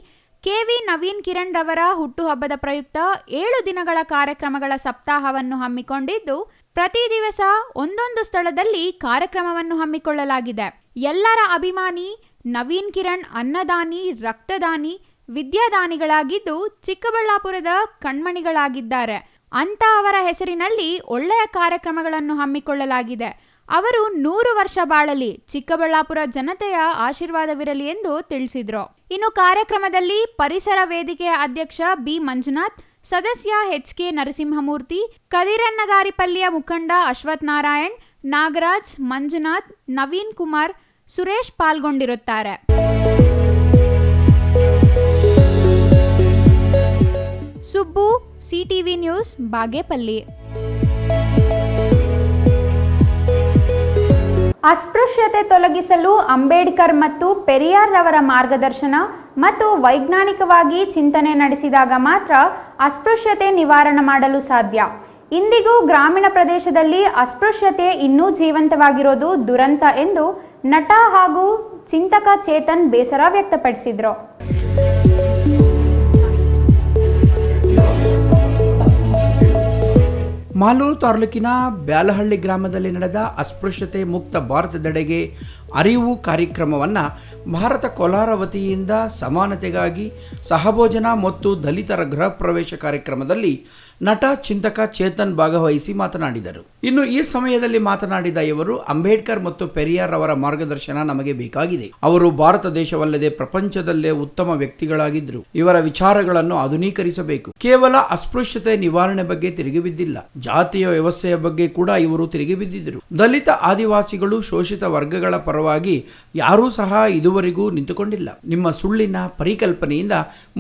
ಕೆವಿ ನವೀನ್ ಕಿರಣ್ ರವರ ಹುಟ್ಟುಹಬ್ಬದ ಪ್ರಯುಕ್ತ 7 ದಿನಗಳ ಕಾರ್ಯಕ್ರಮಗಳ ಸಪ್ತಾಹವನ್ನು ಹಮ್ಮಿಕೊಂಡಿದ್ದು, ಪ್ರತಿ ದಿವಸ ಒಂದೊಂದು ಸ್ಥಳದಲ್ಲಿ ಕಾರ್ಯಕ್ರಮವನ್ನು ಹಮ್ಮಿಕೊಳ್ಳಲಾಗಿದೆ. ಎಲ್ಲರ ಅಭಿಮಾನಿ ನವೀನ್ ಕಿರಣ್ ಅನ್ನದಾನಿ, ರಕ್ತದಾನಿ, ವಿದ್ಯಾದಾನಿಗಳಾಗಿದ್ದು ಚಿಕ್ಕಬಳ್ಳಾಪುರದ ಕಣ್ಮಣಿಗಳಾಗಿದ್ದಾರೆ ಅಂತ ಅವರ ಹೆಸರಿನಲ್ಲಿ ಒಳ್ಳೆಯ ಕಾರ್ಯಕ್ರಮಗಳನ್ನು ಹಮ್ಮಿಕೊಳ್ಳಲಾಗಿದೆ. ಅವರು 100 ವರ್ಷ ಬಾಳಲಿ, ಚಿಕ್ಕಬಳ್ಳಾಪುರ ಜನತೆಯ ಆಶೀರ್ವಾದವಿರಲಿ ಎಂದು ತಿಳಿಸಿದರು. ಇನ್ನು ಕಾರ್ಯಕ್ರಮದಲ್ಲಿ ಪರಿಸರ ವೇದಿಕೆಯ ಅಧ್ಯಕ್ಷ ಬಿ ಮಂಜುನಾಥ್, ಸದಸ್ಯ ಎಚ್.ಕೆ. ನರಸಿಂಹಮೂರ್ತಿ, ಕದಿರನ್ನಗಾರಿಪಲ್ಲಿಯ ಮುಖಂಡ ಅಶ್ವಥ್ ನಾರಾಯಣ್, ನಾಗರಾಜ್, ಮಂಜುನಾಥ್, ನವೀನ್ ಕುಮಾರ್, ಸುರೇಶ್ ಪಾಲ್ಗೊಂಡಿರುತ್ತಾರೆ. Subbu, CTV news, Bagepalli. ಅಸ್ಪೃಶ್ಯತೆ ತೊಲಗಿಸಲು ಅಂಬೇಡ್ಕರ್ ಮತ್ತು ಪೆರಿಯಾರ್ ರವರ ಮಾರ್ಗದರ್ಶನ ಮತ್ತು ವೈಜ್ಞಾನಿಕವಾಗಿ ಚಿಂತನೆ ನಡೆಸಿದಾಗ ಮಾತ್ರ ಅಸ್ಪೃಶ್ಯತೆ ನಿವಾರಣೆ ಮಾಡಲು ಸಾಧ್ಯ. ಇಂದಿಗೂ ಗ್ರಾಮೀಣ ಪ್ರದೇಶದಲ್ಲಿ ಅಸ್ಪೃಶ್ಯತೆ ಇನ್ನೂ ಜೀವಂತವಾಗಿರೋದು ದುರಂತ ಎಂದು ನಟ ಹಾಗೂ ಚಿಂತಕ ಚೇತನ್ ಬೇಸರ ವ್ಯಕ್ತಪಡಿಸಿದರು. ಮಾಲೂರು ತಾಲೂಕಿನ ಬ್ಯಾಲಹಳ್ಳಿ ಗ್ರಾಮದಲ್ಲಿ ನಡೆದ ಅಸ್ಪೃಶ್ಯತೆ ಮುಕ್ತ ಭಾರತದೆಡೆಗೆ ಅರಿವು ಕಾರ್ಯಕ್ರಮವನ್ನು ಭಾರತ ಕೋಲಾರ ವತಿಯಿಂದ ಸಮಾನತೆಗಾಗಿ ಸಹಭೋಜನ ಮತ್ತು ದಲಿತರ ಗೃಹ ಪ್ರವೇಶ ಕಾರ್ಯಕ್ರಮದಲ್ಲಿ ನಟ ಚಿಂತಕ ಚೇತನ್ ಭಾಗವಹಿಸಿ ಮಾತನಾಡಿದರು. ಇನ್ನು ಈ ಸಮಯದಲ್ಲಿ ಮಾತನಾಡಿದ ಇವರು, ಅಂಬೇಡ್ಕರ್ ಮತ್ತು ಪೆರಿಯಾರ್ ಅವರ ಮಾರ್ಗದರ್ಶನ ನಮಗೆ ಬೇಕಾಗಿದೆ. ಅವರು ಭಾರತ ದೇಶವಲ್ಲದೆ ಪ್ರಪಂಚದಲ್ಲೇ ಉತ್ತಮ ವ್ಯಕ್ತಿಗಳಾಗಿದ್ದರು. ಇವರ ವಿಚಾರಗಳನ್ನು ಆಧುನೀಕರಿಸಬೇಕು. ಕೇವಲ ಅಸ್ಪೃಶ್ಯತೆ ನಿವಾರಣೆ ಬಗ್ಗೆ ತಿರುಗಿ ಬಿದ್ದಿಲ್ಲ, ಜಾತಿಯ ವ್ಯವಸ್ಥೆಯ ಬಗ್ಗೆ ಕೂಡ ಇವರು ತಿರುಗಿ ಬಿದ್ದಿದ್ದರು. ದಲಿತ ಆದಿವಾಸಿಗಳು ಶೋಷಿತ ವರ್ಗಗಳ ಪರವಾಗಿ ಯಾರೂ ಸಹ ಇದುವರೆಗೂ ನಿಂತುಕೊಂಡಿಲ್ಲ. ನಿಮ್ಮ ಸುಳ್ಳಿನ ಪರಿಕಲ್ಪನೆಯಿಂದ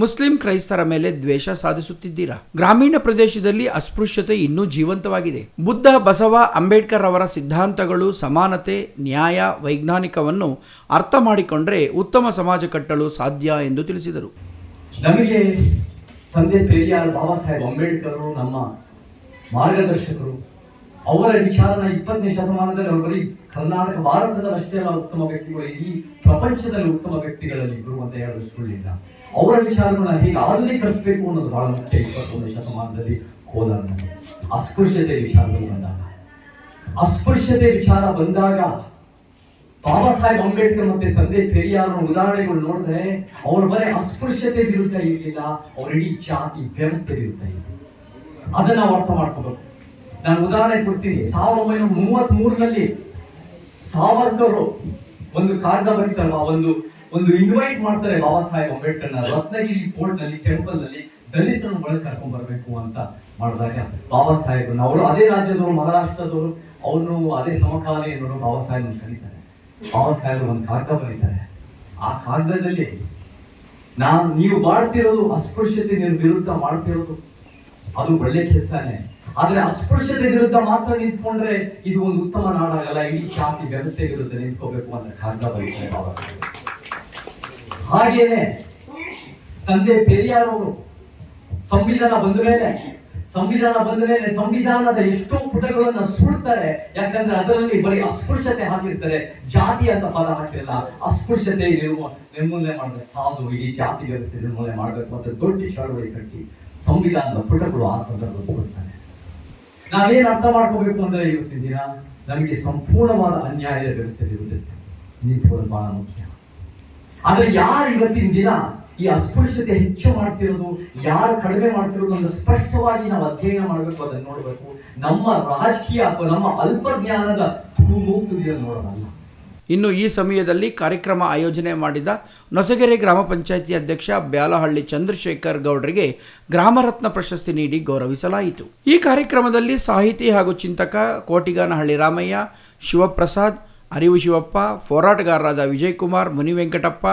ಮುಸ್ಲಿಂ ಕ್ರೈಸ್ತರ ಮೇಲೆ ದ್ವೇಷ ಸಾಧಿಸುತ್ತಿದ್ದೀರಾ. ಗ್ರಾಮೀಣ ಪ್ರದೇಶದಲ್ಲಿ ಅಸ್ಪೃಶ್ಯತೆ ಇನ್ನೂ ಜೀವಂತವಾಗಿದೆ. ಬುದ್ಧ, ಬಸವ, ಅಂಬೇಡ್ಕರ್ ಅವರ ಸಿದ್ಧಾಂತಗಳು ಸಮಾನತೆ, ನ್ಯಾಯ, ವೈಜ್ಞಾನಿಕವನ್ನು ಅರ್ಥ ಮಾಡಿಕೊಂಡ್ರೆ ಉತ್ತಮ ಸಮಾಜ ಕಟ್ಟಲು ಸಾಧ್ಯ ಎಂದು ತಿಳಿಸಿದರು. ನಮಗೆ ತಂದೆ ಪೆರಿಯಾರ್, ಬಾಬಾ ಸಾಹೇಬ್ ಅಂಬೇಡ್ಕರ್ ನಮ್ಮ ಮಾರ್ಗದರ್ಶಕರು. ಅವರ ವಿಚಾರನ 20ನೇ ಶತಮಾನದಲ್ಲಿ ಅವರು ಬರೀ ಕರ್ನಾಟಕ, ಭಾರತದಲ್ಲಿ ಅಷ್ಟೇ ಅಲ್ಲ ಉತ್ತಮ ವ್ಯಕ್ತಿಗಳು, ಇಡೀ ಪ್ರಪಂಚದಲ್ಲಿ ಉತ್ತಮ ವ್ಯಕ್ತಿಗಳಲ್ಲಿ ಇದ್ರು ಅಂತ ಹೇಳಲು ಸುಳ್ಳಿಲ್ಲ. ಅವರ ವಿಚಾರಗಳನ್ನ ಹೇಗೆ ಆಧುನೀಕರಿಸಬೇಕು ಅನ್ನೋದು ಬಹಳ ಮುಖ್ಯ. 21ನೇ ಶತಮಾನದಲ್ಲಿ ಕೋಲಾರನಲ್ಲಿ ಅಸ್ಪೃಶ್ಯತೆ ವಿಚಾರ ಬಂದಾಗ ಬಾಬಾ ಸಾಹೇಬ್ ಅಂಬೇಡ್ಕರ್ ಮತ್ತೆ ತಂದೆ ಪೆರಿಯಾರ್ ಉದಾಹರಣೆಗಳು ನೋಡಿದ್ರೆ ಅವರು ಬರೀ ಅಸ್ಪೃಶ್ಯತೆ ವಿರುದ್ಧ ಇರಲಿಲ್ಲ, ಅವರು ಇಡೀ ಜಾತಿ ವ್ಯವಸ್ಥೆ ವಿರುದ್ಧ ಇರಲಿಲ್ಲ. ಅದನ್ನ ನಾವು ಅರ್ಥ ಮಾಡ್ಕೋಬೇಕು. ನಾನು ಉದಾಹರಣೆ ಕೊಡ್ತೀನಿ. 1933ರಲ್ಲಿ ಸಾವರ್ಕರ್ ಒಂದು ಕಾಗದ ಬರೀತಾರಲ್ಲ, ಒಂದು ಇನ್ವೈಟ್ ಮಾಡ್ತಾರೆ ಬಾಬಾ ಸಾಹೇಬ್ ಅಂಬೇಡ್ಕರ್ನ ರತ್ನಗಿರಿ ಫೋರ್ಟ್ ನಲ್ಲಿ, ಟೆಂಪಲ್ ನಲ್ಲಿ ದಲಿತರನ್ನು ಒಳಗೆ ಕರ್ಕೊಂಡ್ ಬರ್ಬೇಕು ಅಂತ ಮಾಡಿದಾಗ ಬಾಬಾ ಸಾಹೇಬ್, ಅವರು ಅದೇ ರಾಜ್ಯದವರು, ಮಹಾರಾಷ್ಟ್ರದವರು, ಅವರು ಅದೇ ಸಮಕಾಲೀನರು ಬಾಬಾ ಸಾಹೇಬ್ ಕರೀತಾರೆ. ಬಾಬಾ ಸಾಹೇಬ್ ಒಂದು ಕಾಗದ ಬರೀತಾರೆ. ಆ ಕಾಗದದಲ್ಲಿ ನೀವು ಮಾಡ್ತಿರೋದು ಅಸ್ಪೃಶ್ಯತೆ ವಿರುದ್ಧ ಮಾಡ್ತಿರೋದು ಅದು ಒಳ್ಳೆ ಕೆಲಸನೇ, ಆದ್ರೆ ಅಸ್ಪೃಶ್ಯತೆ ವಿರುದ್ಧ ಮಾತ್ರ ನಿಂತ್ಕೊಂಡ್ರೆ ಇದು ಒಂದು ಉತ್ತಮ ನಾಡಾಗಲ್ಲ, ಇಡೀ ಜಾತಿ ವ್ಯವಸ್ಥೆ ವಿರುದ್ಧ ನಿಂತ್ಕೋಬೇಕು ಅಂತ ಕಾಗದ ಬರೀತಾರೆ ಬಾಬಾ ಸಾಹೇಬ್. ಹಾಗೇನೆ ತಂದೆ ಪೆರಿಯಾರ್ ಅವರು ಸಂವಿಧಾನ ಬಂದ ಮೇಲೆ ಸಂವಿಧಾನದ ಎಷ್ಟೋ ಪುಟಗಳನ್ನ ಸುಡ್ತಾರೆ. ಯಾಕಂದ್ರೆ ಅದರಲ್ಲಿ ಬರೀ ಅಸ್ಪೃಶ್ಯತೆ ಹಾಕಿರ್ತಾರೆ, ಜಾತಿ ಅಂತ ಪದ ಹಾಕಿರಲ್ಲ. ಅಸ್ಪೃಶ್ಯತೆ ನಿರ್ಮೂಲನೆ ಮಾಡಿದ್ರೆ ಸಾಧು, ಇಡೀ ಜಾತಿ ವ್ಯವಸ್ಥೆ ನಿರ್ಮೂಲನೆ ಮಾಡಬೇಕು ಅಂತ ದೊಡ್ಡ ಚಳವಳಿ ಕಟ್ಟಿ ಸಂವಿಧಾನದ ಪುಟಗಳು ಆ ಸಂದರ್ಭದಲ್ಲಿ ಕೊಡ್ತಾರೆ. ನಾವೇನ್ ಅರ್ಥ ಮಾಡ್ಕೋಬೇಕು ಅಂದ್ರೆ ಇವತ್ತಿನ ದಿನ ನಮಗೆ ಸಂಪೂರ್ಣವಾದ ಅನ್ಯಾಯದ ವ್ಯವಸ್ಥೆ ವಿರುದ್ಧ ನಿಂತ್ಕೊಳ್ಳೋದು ಬಹಳ ಮುಖ್ಯ. ಆದ್ರೆ ಯಾರು ಇವತ್ತಿನ ದಿನ ಈ ಅಸ್ಪೃಶ್ಯತೆ ಹೆಚ್ಚು ಮಾಡ್ತಿರೋದು, ಯಾರು ಕಡಿಮೆ ಮಾಡ್ತಿರೋದು ಅಂತ ಸ್ಪಷ್ಟವಾಗಿ ನಾವು ಅಧ್ಯಯನ ಮಾಡಬೇಕು, ಅದನ್ನು ನೋಡ್ಬೇಕು. ನಮ್ಮ ರಾಜಕೀಯ ಅಥವಾ ನಮ್ಮ ಅಲ್ಪಜ್ಞಾನದ ತುದಿಯಲ್ಲಿ ನೋಡೋದಲ್ಲ. ಇನ್ನು ಈ ಸಮಯದಲ್ಲಿ ಕಾರ್ಯಕ್ರಮ ಆಯೋಜನೆ ಮಾಡಿದ ನೊಸಗೆರೆ ಗ್ರಾಮ ಪಂಚಾಯಿತಿ ಅಧ್ಯಕ್ಷ ಬ್ಯಾಲಹಳ್ಳಿ ಚಂದ್ರಶೇಖರ್ ಗೌಡರಿಗೆ ಗ್ರಾಮರತ್ನ ಪ್ರಶಸ್ತಿ ನೀಡಿ ಗೌರವಿಸಲಾಯಿತು. ಈ ಕಾರ್ಯಕ್ರಮದಲ್ಲಿ ಸಾಹಿತಿ ಹಾಗೂ ಚಿಂತಕ ಕೋಟಿಗಾನಹಳ್ಳಿ ರಾಮಯ್ಯ, ಶಿವಪ್ರಸಾದ್, ಅರಿವು ಶಿವಪ್ಪ, ಹೋರಾಟಗಾರರಾದ ವಿಜಯಕುಮಾರ್, ಮುನಿವೆಂಕಟಪ್ಪ,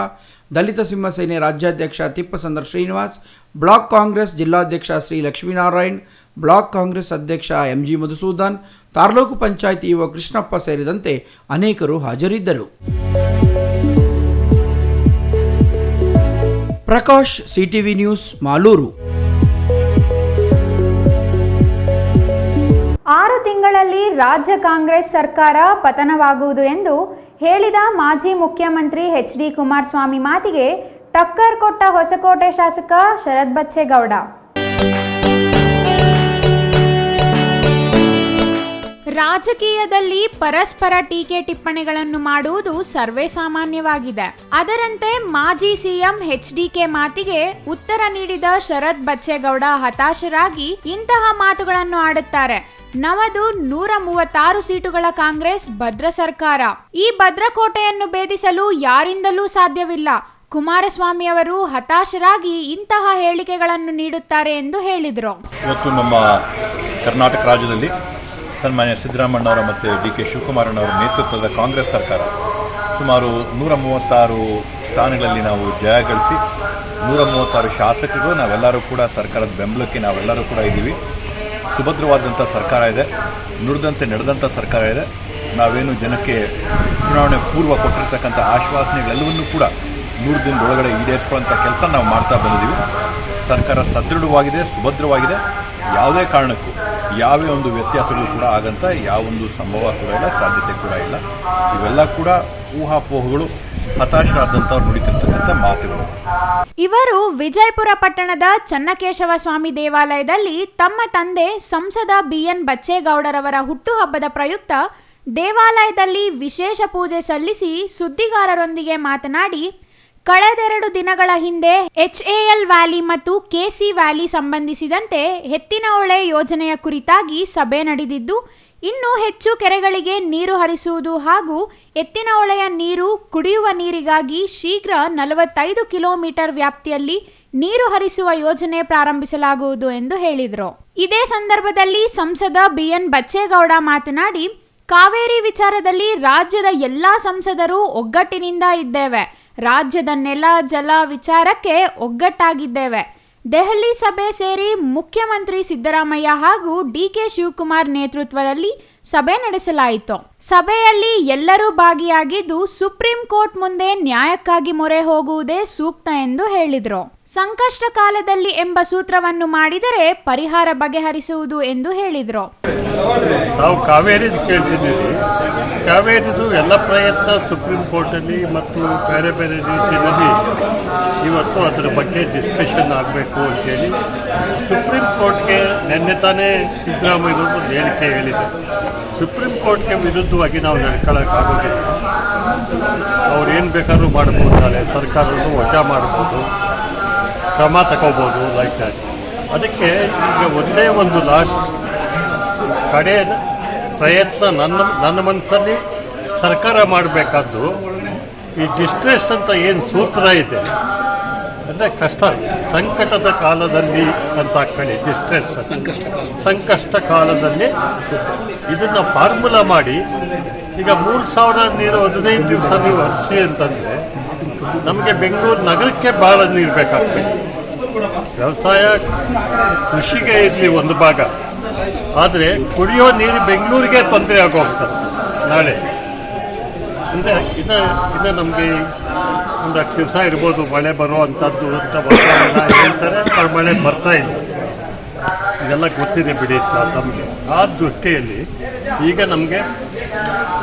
ದಲಿತ ಸಿಂಹ ಸೇನೆ ರಾಜ್ಯಾಧ್ಯಕ್ಷ ತಿಪ್ಪಸಂದರ್ ಶ್ರೀನಿವಾಸ್, ಬ್ಲಾಕ್ ಕಾಂಗ್ರೆಸ್ ಜಿಲ್ಲಾಧ್ಯಕ್ಷ ಶ್ರೀ ಲಕ್ಷ್ಮೀನಾರಾಯಣ್, ಬ್ಲಾಕ್ ಕಾಂಗ್ರೆಸ್ ಅಧ್ಯಕ್ಷ ಎಂಜಿ ಮಧುಸೂದನ್, ತಾಲೂಕು ಪಂಚಾಯಿತಿ ಯುವ ಕೃಷ್ಣಪ್ಪ ಸೇರಿದಂತೆ ಅನೇಕರು ಹಾಜರಿದ್ದರು. Prakash, CTV news, Malur. 6 ತಿಂಗಳಲ್ಲಿ ರಾಜ್ಯ ಕಾಂಗ್ರೆಸ್ ಸರ್ಕಾರ ಪತನವಾಗುವುದು ಎಂದು ಹೇಳಿದ ಮಾಜಿ ಮುಖ್ಯಮಂತ್ರಿ ಎಚ್.ಡಿ. ಕುಮಾರಸ್ವಾಮಿ ಮಾತಿಗೆ ಟಕ್ಕರ್ ಕೊಟ್ಟ ಹೊಸಕೋಟೆ ಶಾಸಕ ಶರತ್ ಬಚ್ಚೇಗೌಡ. ರಾಜಕೀಯದಲ್ಲಿ ಪರಸ್ಪರ ಟೀಕೆ ಟಿಪ್ಪಣಿಗಳನ್ನು ಮಾಡುವುದು ಸರ್ವೇ ಸಾಮಾನ್ಯವಾಗಿದೆ. ಅದರಂತೆ ಮಾಜಿ ಸಿಎಂ ಎಚ್.ಡಿ.ಕೆ ಮಾತಿಗೆ ಉತ್ತರ ನೀಡಿದ ಶರತ್ ಬಚ್ಚೇಗೌಡ ಹತಾಶರಾಗಿ ಇಂತಹ ಮಾತುಗಳನ್ನು ಆಡುತ್ತಾರೆ. ನವದು 136 ಸೀಟುಗಳ ಕಾಂಗ್ರೆಸ್ ಭದ್ರ ಸರ್ಕಾರ. ಈ ಭದ್ರಕೋಟೆಯನ್ನು ಭೇದಿಸಲು ಯಾರಿಂದಲೂ ಸಾಧ್ಯವಿಲ್ಲ. ಕುಮಾರಸ್ವಾಮಿ ಅವರು ಹತಾಶರಾಗಿ ಇಂತಹ ಹೇಳಿಕೆಗಳನ್ನು ನೀಡುತ್ತಾರೆ ಎಂದು ಹೇಳಿದರು. ಇವತ್ತು ನಮ್ಮ ಕರ್ನಾಟಕ ರಾಜ್ಯದಲ್ಲಿ ಸನ್ಮಾನ್ಯ ಸಿದ್ದರಾಮಣ್ಣವರ ಮತ್ತು ಡಿ.ಕೆ. ಶಿವಕುಮಾರಣ್ಣವರ ನೇತೃತ್ವದ ಕಾಂಗ್ರೆಸ್ ಸರ್ಕಾರ ಸುಮಾರು 136 ಸ್ಥಾನಗಳಲ್ಲಿ ನಾವು ಜಯ ಗಳಿಸಿ 136 ಶಾಸಕರು ನಾವೆಲ್ಲರೂ ಕೂಡ ಸರ್ಕಾರದ ಬೆಂಬಲಕ್ಕೆ ನಾವೆಲ್ಲರೂ ಕೂಡ ಇದ್ದೀವಿ. ಸುಭದ್ರವಾದಂಥ ಸರ್ಕಾರ ಇದೆ, ನುಡಿದಂತೆ ನಡೆದಂಥ ಸರ್ಕಾರ ಇದೆ. ನಾವೇನು ಜನಕ್ಕೆ ಚುನಾವಣೆ ಪೂರ್ವ ಕೊಟ್ಟಿರ್ತಕ್ಕಂಥ ಆಶ್ವಾಸನೆಗಳೆಲ್ಲವನ್ನೂ ಕೂಡ 100 ದಿನದೊಳಗಡೆ ಈಡೇರಿಸ್ಕೊಳ್ಳೋಂಥ ಕೆಲಸ ನಾವು ಮಾಡ್ತಾ ಬಂದಿದ್ದೀವಿ. ಸರ್ಕಾರ ಸದೃಢವಾಗಿದೆ, ಸುಭದ್ರವಾಗಿದೆ. ಯಾವುದೇ ಕಾರಣಕ್ಕೂ ಯಾವೇ ಒಂದು ವ್ಯತ್ಯಾಸಗಳು ಕೂಡ ಆಗಂತ ಯಾವೊಂದು ಸಂಭವ ಕೂಡ ಇಲ್ಲ, ಸಾಧ್ಯತೆ ಕೂಡ ಇಲ್ಲ. ಇವೆಲ್ಲ ಕೂಡ ಊಹಾಪೋಹಗಳು, ಹತಾಶರಾದಂಥವ್ರು ನುಡಿತಿರ್ತಕ್ಕಂಥ ಮಾತುಗಳು. ಇವರು ವಿಜಯಪುರ ಪಟ್ಟಣದ ಚನ್ನಕೇಶವ ಸ್ವಾಮಿ ದೇವಾಲಯದಲ್ಲಿ ತಮ್ಮ ತಂದೆ ಸಂಸದ BN ಬಚ್ಚೇಗೌಡರವರ ಹುಟ್ಟುಹಬ್ಬದ ಪ್ರಯುಕ್ತ ದೇವಾಲಯದಲ್ಲಿ ವಿಶೇಷ ಪೂಜೆ ಸಲ್ಲಿಸಿ ಸುದ್ದಿಗಾರರೊಂದಿಗೆ ಮಾತನಾಡಿ, ಕಳೆದೆರಡು ದಿನಗಳ ಹಿಂದೆ HAL ವ್ಯಾಲಿ ಮತ್ತು KC ವ್ಯಾಲಿ ಸಂಬಂಧಿಸಿದಂತೆ ಎತ್ತಿನಹೊಳೆ ಯೋಜನೆಯ ಕುರಿತಾಗಿ ಸಭೆ ನಡೆದಿದ್ದು, ಇನ್ನೂ ಹೆಚ್ಚು ಕೆರೆಗಳಿಗೆ ನೀರು ಹರಿಸುವುದು ಹಾಗೂ ಎತ್ತಿನಹೊಳೆಯ ನೀರು ಕುಡಿಯುವ ನೀರಿಗಾಗಿ ಶೀಘ್ರ 45 ಕಿಲೋಮೀಟರ್ ವ್ಯಾಪ್ತಿಯಲ್ಲಿ ನೀರು ಹರಿಸುವ ಯೋಜನೆ ಪ್ರಾರಂಭಿಸಲಾಗುವುದು ಎಂದು ಹೇಳಿದರು. ಇದೇ ಸಂದರ್ಭದಲ್ಲಿ ಸಂಸದ BN ಬಚ್ಚೇಗೌಡ ಮಾತನಾಡಿ, ಕಾವೇರಿ ವಿಚಾರದಲ್ಲಿ ರಾಜ್ಯದ ಎಲ್ಲಾ ಸಂಸದರು ಒಗ್ಗಟ್ಟಿನಿಂದ ಇದ್ದೇವೆ. ರಾಜ್ಯದ ನೆಲ ಜಲ ವಿಚಾರಕ್ಕೆ ಒಗ್ಗಟ್ಟಾಗಿದ್ದೇವೆ. ದೆಹಲಿ ಸಭೆ ಸೇರಿ ಮುಖ್ಯಮಂತ್ರಿ ಸಿದ್ದರಾಮಯ್ಯ ಹಾಗೂ DK ಶಿವಕುಮಾರ್ ನೇತೃತ್ವದಲ್ಲಿ ಸಭೆ ನಡೆಸಲಾಯಿತು. ಸಭೆಯಲ್ಲಿ ಎಲ್ಲರೂ ಭಾಗಿಯಾಗಿದ್ದು ಸುಪ್ರೀಂ ಕೋರ್ಟ್ ಮುಂದೆ ನ್ಯಾಯಕ್ಕಾಗಿ ಮೊರೆ ಹೋಗುವುದೇ ಸೂಕ್ತ ಎಂದು ಹೇಳಿದರು. ಸಂಕಷ್ಟ ಕಾಲದಲ್ಲಿ ಎಂಬ ಸೂತ್ರವನ್ನು ಮಾಡಿದರೆ ಪರಿಹಾರ ಬಗೆಹರಿಸುವುದು ಎಂದು ಹೇಳಿದರು. ನಾವು ಕಾವೇರಿ ಕೇಳ್ತಿದ್ದೀವಿ. ಕಾವೇರಿದು ಎಲ್ಲ ಪ್ರಯತ್ನ ಸುಪ್ರೀಂ ಕೋರ್ಟಲ್ಲಿ ಮತ್ತು ಬೇರೆ ಬೇರೆ ರೀತಿಯಲ್ಲಿ ಇವತ್ತು ಅದರ ಬಗ್ಗೆ ಡಿಸ್ಕಷನ್ ಆಗಬೇಕು ಅಂತೇಳಿ ಸುಪ್ರೀಂ ಕೋರ್ಟ್ಗೆ ನಿನ್ನೆ ತಾನೇ ಸಿದ್ದರಾಮಯ್ಯನವರು ಹೇಳಿಕೆ ಹೇಳಿದೆ. ಸುಪ್ರೀಂ ಕೋರ್ಟ್ಗೆ ವಿರುದ್ಧವಾಗಿ ನಾವು ನಡ್ಕೊಳ್ಳೋಕ್ಕಾಗೋದಿಲ್ಲ. ಅವ್ರು ಏನು ಬೇಕಾದ್ರೂ ಮಾಡ್ಬೋದು, ನಾಳೆ ಸರ್ಕಾರವನ್ನು ವಜಾ ಮಾಡ್ಬೋದು, ಕ್ರಮ ತಗೋಬೋದು, ಲೈಕ್ ದ್ಯಾಟ್. ಅದಕ್ಕೆ ಈಗ ಒಂದೇ ಒಂದು ಲಾಸ್ಟ್ ಕಡೆ ಪ್ರಯತ್ನ ನನ್ನ ಮನಸ್ಸಲ್ಲಿ ಸರ್ಕಾರ ಮಾಡಬೇಕಾದ್ದು ಈ ಡಿಸ್ಟ್ರೆಸ್ ಅಂತ ಏನು ಸೂತ್ರ ಇದೆ ಅಂದರೆ ಕಷ್ಟ ಸಂಕಟದ ಕಾಲದಲ್ಲಿ ಅಂತ ಹಾಕೊಳ್ಳಿ, ಡಿಸ್ಟ್ರೆಸ್ ಸಂಕಷ್ಟ ಕಾಲದಲ್ಲಿ ಇದನ್ನು ಫಾರ್ಮುಲಾ ಮಾಡಿ ಈಗ 3,000 ನೀರು 15 ದಿವಸ ನೀವು ಹರಿಸಿ ಅಂತಂದರೆ ನಮಗೆ ಬೆಂಗಳೂರು ನಗರಕ್ಕೆ ಭಾಳ ನೀರು ಬೇಕಾಗ್ತದೆ. ವ್ಯವಸಾಯ ಕೃಷಿಗೆ ಇರಲಿ ಒಂದು ಭಾಗ, ಆದರೆ ಕುಡಿಯೋ ನೀರು ಬೆಂಗಳೂರಿಗೆ ತೊಂದರೆ ಆಗೋಗ್ತದೆ ನಾಳೆ. ಅಂದರೆ ಇನ್ನು ನಮಗೆ ಒಂದು 10 ದಿವಸ ಇರ್ಬೋದು ಮಳೆ ಬರುವಂಥದ್ದು ಅಂತ ಹೇಳ್ತಾರೆ. ಮಳೆ ಬರ್ತಾ ಇಲ್ಲ, ಇದೆಲ್ಲ ಗೊತ್ತಿದೆ ಬಿಡಿ ತಮಗೆ. ಆ ದೃಷ್ಟಿಯಲ್ಲಿ ಈಗ ನಮಗೆ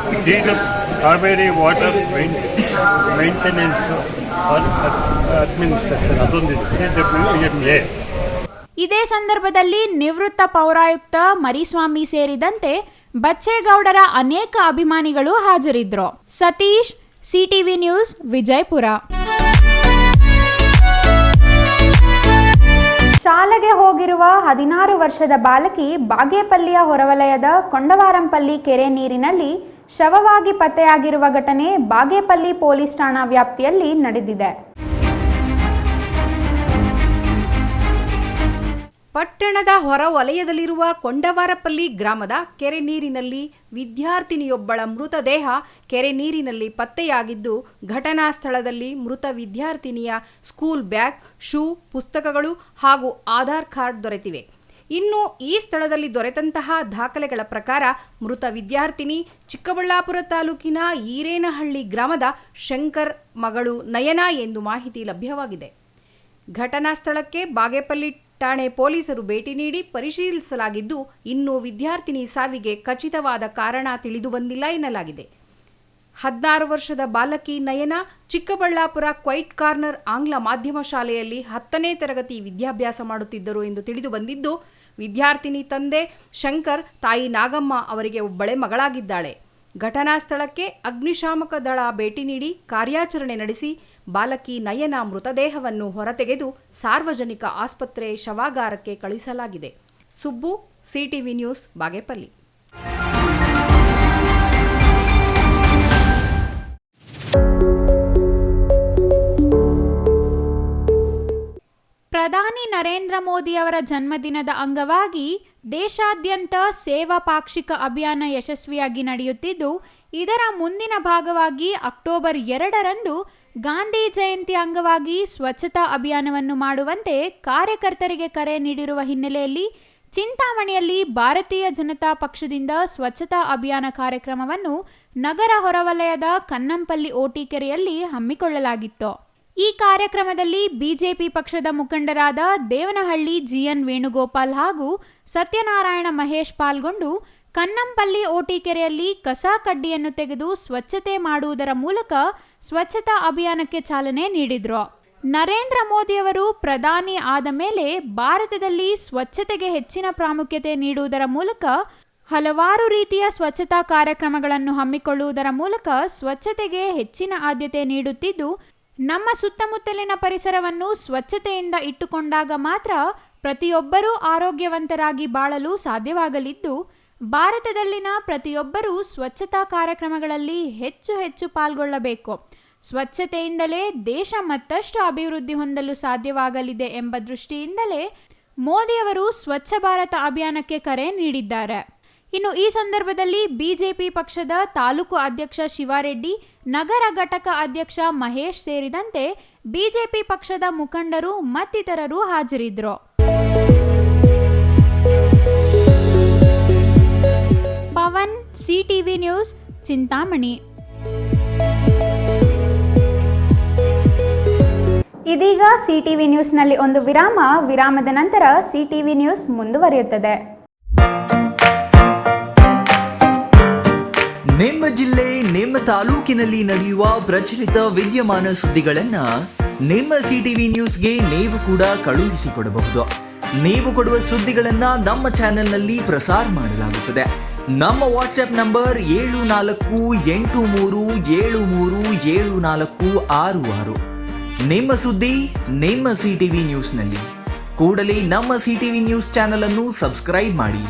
ಕಾವೇರಿ ವಾಟರ್ ಮೇಂಟೆನೆನ್ಸ್ ಅಡ್ಮಿನಿಸ್ಟ್ರೇಷನ್ ಅದೊಂದಿದೆ, CWMA. ಇದೇ ಸಂದರ್ಭದಲ್ಲಿ ನಿವೃತ್ತ ಪೌರಾಯುಕ್ತ ಮರಿಸ್ವಾಮಿ ಸೇರಿದಂತೆ ಬಚ್ಚೇಗೌಡರ ಅನೇಕ ಅಭಿಮಾನಿಗಳು ಹಾಜರಿದ್ದರು. Satish, CTV news, Vijayapura. ಶಾಲೆಗೆ ಹೋಗಿರುವ 16 ವರ್ಷದ ಬಾಲಕಿ ಬಾಗೇಪಲ್ಲಿಯ ಹೊರವಲಯದ ಕೊಂಡವಾರಂಪಲ್ಲಿ ಕೆರೆ ನೀರಿನಲ್ಲಿ ಶವವಾಗಿ ಪತ್ತೆಯಾಗಿರುವ ಘಟನೆ ಬಾಗೇಪಲ್ಲಿ ಪೊಲೀಸ್ ಠಾಣಾ ವ್ಯಾಪ್ತಿಯಲ್ಲಿ ನಡೆದಿದೆ. ಪಟ್ಟಣದ ಹೊರ ವಲಯದಲ್ಲಿರುವ ಕೊಂಡವಾರಪಲ್ಲಿ ಗ್ರಾಮದ ಕೆರೆ ನೀರಿನಲ್ಲಿ ವಿದ್ಯಾರ್ಥಿನಿಯೊಬ್ಬಳ ಮೃತದೇಹ ಕೆರೆ ನೀರಿನಲ್ಲಿ ಪತ್ತೆಯಾಗಿದ್ದು, ಘಟನಾ ಸ್ಥಳದಲ್ಲಿ ಮೃತ ವಿದ್ಯಾರ್ಥಿನಿಯ ಸ್ಕೂಲ್ ಬ್ಯಾಗ್, ಶೂ, ಪುಸ್ತಕಗಳು ಹಾಗೂ ಆಧಾರ್ ಕಾರ್ಡ್ ದೊರೆತಿವೆ. ಇನ್ನು ಈ ಸ್ಥಳದಲ್ಲಿ ದೊರೆತಂತಹ ದಾಖಲೆಗಳ ಪ್ರಕಾರ ಮೃತ ವಿದ್ಯಾರ್ಥಿನಿ ಚಿಕ್ಕಬಳ್ಳಾಪುರ ತಾಲೂಕಿನ ಈರೇನಹಳ್ಳಿ ಗ್ರಾಮದ ಶಂಕರ್ ಮಗಳು ನಯನಾ ಎಂದು ಮಾಹಿತಿ ಲಭ್ಯವಾಗಿದೆ. ಘಟನಾ ಸ್ಥಳಕ್ಕೆ ಬಾಗೇಪಲ್ಲಿ ಠಾಣೆ ಪೊಲೀಸರು ಭೇಟಿ ನೀಡಿ ಪರಿಶೀಲಿಸಲಾಗಿದ್ದು, ಇನ್ನೂ ವಿದ್ಯಾರ್ಥಿನಿ ಸಾವಿಗೆ ಖಚಿತವಾದ ಕಾರಣ ತಿಳಿದು ಬಂದಿಲ್ಲ ಎನ್ನಲಾಗಿದೆ. 16 ವರ್ಷದ ಬಾಲಕಿ ನಯನಾ ಚಿಕ್ಕಬಳ್ಳಾಪುರ ಕ್ವೈಟ್ ಕಾರ್ನರ್ ಆಂಗ್ಲ ಮಾಧ್ಯಮ ಶಾಲೆಯಲ್ಲಿ 10ನೇ ತರಗತಿ ವಿದ್ಯಾಭ್ಯಾಸ ಮಾಡುತ್ತಿದ್ದರು ಎಂದು ತಿಳಿದು ಬಂದಿದ್ದು, ವಿದ್ಯಾರ್ಥಿನಿ ತಂದೆ ಶಂಕರ್, ತಾಯಿ ನಾಗಮ್ಮ ಅವರಿಗೆ ಒಬ್ಬಳೆ ಮಗಳಾಗಿದ್ದಾಳೆ. ಘಟನಾ ಸ್ಥಳಕ್ಕೆ ಅಗ್ನಿಶಾಮಕ ದಳ ಭೇಟಿ ನೀಡಿ ಕಾರ್ಯಾಚರಣೆ ನಡೆಸಿ ಬಾಲಕಿ ನಯನಾ ಮೃತದೇಹವನ್ನು ಹೊರತೆಗೆದು ಸಾರ್ವಜನಿಕ ಆಸ್ಪತ್ರೆ ಶವಾಗಾರಕ್ಕೆ ಕಳುಹಿಸಲಾಗಿದೆ. Subbu, CTV news, Bagepalli. ಪ್ರಧಾನಿ ನರೇಂದ್ರ ಮೋದಿ ಅವರ ಜನ್ಮದಿನದ ಅಂಗವಾಗಿ ದೇಶಾದ್ಯಂತ ಸೇವಾ ಪಾಕ್ಷಿಕ ಅಭಿಯಾನ ಯಶಸ್ವಿಯಾಗಿ ನಡೆಯುತ್ತಿದ್ದು, ಇದರ ಮುಂದಿನ ಭಾಗವಾಗಿ ಅಕ್ಟೋಬರ್ 2ರಂದು ಗಾಂಧಿ ಜಯಂತಿ ಅಂಗವಾಗಿ ಸ್ವಚ್ಛತಾ ಅಭಿಯಾನವನ್ನು ಮಾಡುವಂತೆ ಕಾರ್ಯಕರ್ತರಿಗೆ ಕರೆ ನೀಡಿರುವ ಹಿನ್ನೆಲೆಯಲ್ಲಿ ಚಿಂತಾಮಣಿಯಲ್ಲಿ ಭಾರತೀಯ ಜನತಾ ಪಕ್ಷದಿಂದ ಸ್ವಚ್ಛತಾ ಅಭಿಯಾನ ಕಾರ್ಯಕ್ರಮವನ್ನು ನಗರ ಹೊರವಲಯದ ಕನ್ನಂಪಲ್ಲಿ ಓಟಿಕೆರೆಯಲ್ಲಿ ಹಮ್ಮಿಕೊಳ್ಳಲಾಗಿತ್ತು. ಈ ಕಾರ್ಯಕ್ರಮದಲ್ಲಿ ಬಿಜೆಪಿ ಪಕ್ಷದ ಮುಖಂಡರಾದ ದೇವನಹಳ್ಳಿ GN ವೇಣುಗೋಪಾಲ್ ಹಾಗೂ ಸತ್ಯನಾರಾಯಣ ಮಹೇಶ್ ಪಾಲ್ಗೊಂಡು ಕನ್ನಂಪಲ್ಲಿ ಓಟಿಕೆರೆಯಲ್ಲಿ ಕಸ ಕಡ್ಡಿಯನ್ನು ತೆಗೆದು ಸ್ವಚ್ಛತೆ ಮಾಡುವುದರ ಮೂಲಕ ಸ್ವಚ್ಛತಾ ಅಭಿಯಾನಕ್ಕೆ ಚಾಲನೆ ನೀಡಿದ್ರು. ನರೇಂದ್ರ ಮೋದಿಯವರು ಪ್ರಧಾನಿ ಆದ ಮೇಲೆ ಭಾರತದಲ್ಲಿ ಸ್ವಚ್ಛತೆಗೆ ಹೆಚ್ಚಿನ ಪ್ರಾಮುಖ್ಯತೆ ನೀಡುವುದರ ಮೂಲಕ ಹಲವಾರು ರೀತಿಯ ಸ್ವಚ್ಛತಾ ಕಾರ್ಯಕ್ರಮಗಳನ್ನು ಹಮ್ಮಿಕೊಳ್ಳುವುದರ ಮೂಲಕ ಸ್ವಚ್ಛತೆಗೆ ಹೆಚ್ಚಿನ ಆದ್ಯತೆ ನೀಡುತ್ತಿದ್ದು, ನಮ್ಮ ಸುತ್ತಮುತ್ತಲಿನ ಪರಿಸರವನ್ನು ಸ್ವಚ್ಛತೆಯಿಂದ ಇಟ್ಟುಕೊಂಡಾಗ ಮಾತ್ರ ಪ್ರತಿಯೊಬ್ಬರೂ ಆರೋಗ್ಯವಂತರಾಗಿ ಬಾಳಲು ಸಾಧ್ಯವಾಗಲಿದ್ದು, ಭಾರತದಲ್ಲಿನ ಪ್ರತಿಯೊಬ್ಬರೂ ಸ್ವಚ್ಛತಾ ಕಾರ್ಯಕ್ರಮಗಳಲ್ಲಿ ಹೆಚ್ಚು ಪಾಲ್ಗೊಳ್ಳಬೇಕು. ಸ್ವಚ್ಛತೆಯಿಂದಲೇ ದೇಶ ಮತ್ತಷ್ಟು ಅಭಿವೃದ್ಧಿ ಹೊಂದಲು ಸಾಧ್ಯವಾಗಲಿದೆ ಎಂಬ ದೃಷ್ಟಿಯಿಂದಲೇ ಮೋದಿಯವರು ಸ್ವಚ್ಛ ಭಾರತ ಅಭಿಯಾನಕ್ಕೆ ಕರೆ ನೀಡಿದ್ದಾರೆ. ಇನ್ನು ಈ ಸಂದರ್ಭದಲ್ಲಿ ಬಿಜೆಪಿ ಪಕ್ಷದ ತಾಲೂಕು ಅಧ್ಯಕ್ಷ ಶಿವಾರೆಡ್ಡಿ, ನಗರ ಘಟಕ ಅಧ್ಯಕ್ಷ ಮಹೇಶ್ ಸೇರಿದಂತೆ ಬಿಜೆಪಿ ಪಕ್ಷದ ಮುಖಂಡರು ಮತ್ತಿತರರು ಹಾಜರಿದ್ದರು. Pavan, CTV news, Chintamani. ಇದೀಗ ಸಿಟಿವಿ ನ್ಯೂಸ್ನಲ್ಲಿ ಒಂದು ವಿರಾಮದ ನಂತರ ಸಿಟಿವಿ ನ್ಯೂಸ್ ಮುಂದುವರಿಯುತ್ತದೆ. ನಿಮ್ಮ ಜಿಲ್ಲೆ, ನಿಮ್ಮ ತಾಲೂಕಿನಲ್ಲಿ ನಡೆಯುವ ಪ್ರಚಲಿತ ವಿದ್ಯಮಾನ ಸುದ್ದಿಗಳನ್ನ ನಿಮ್ಮ ಸಿಟಿವಿ ನ್ಯೂಸ್ಗೆ ನೀವು ಕೂಡ ಕಳುಹಿಸಿಕೊಡಬಹುದು. ನೀವು ಕೊಡುವ ಸುದ್ದಿಗಳನ್ನ ನಮ್ಮ ಚಾನೆಲ್ನಲ್ಲಿ ಪ್ರಸಾರ ಮಾಡಲಾಗುತ್ತದೆ. ನಮ್ಮ ವಾಟ್ಸ್ಆಪ್ ನಂಬರ್ 7483737466. ನಿಮ್ಮ ಸುದ್ದಿ ನಿಮ್ಮ ಸಿಟಿವಿ ನ್ಯೂಸ್ನಲ್ಲಿ. ಕೂಡಲೇ ನಮ್ಮ ಸಿಟಿವಿ ನ್ಯೂಸ್ ಚಾನೆಲ್ ಅನ್ನು ಸಬ್ಸ್ಕ್ರೈಬ್ ಮಾಡಿ.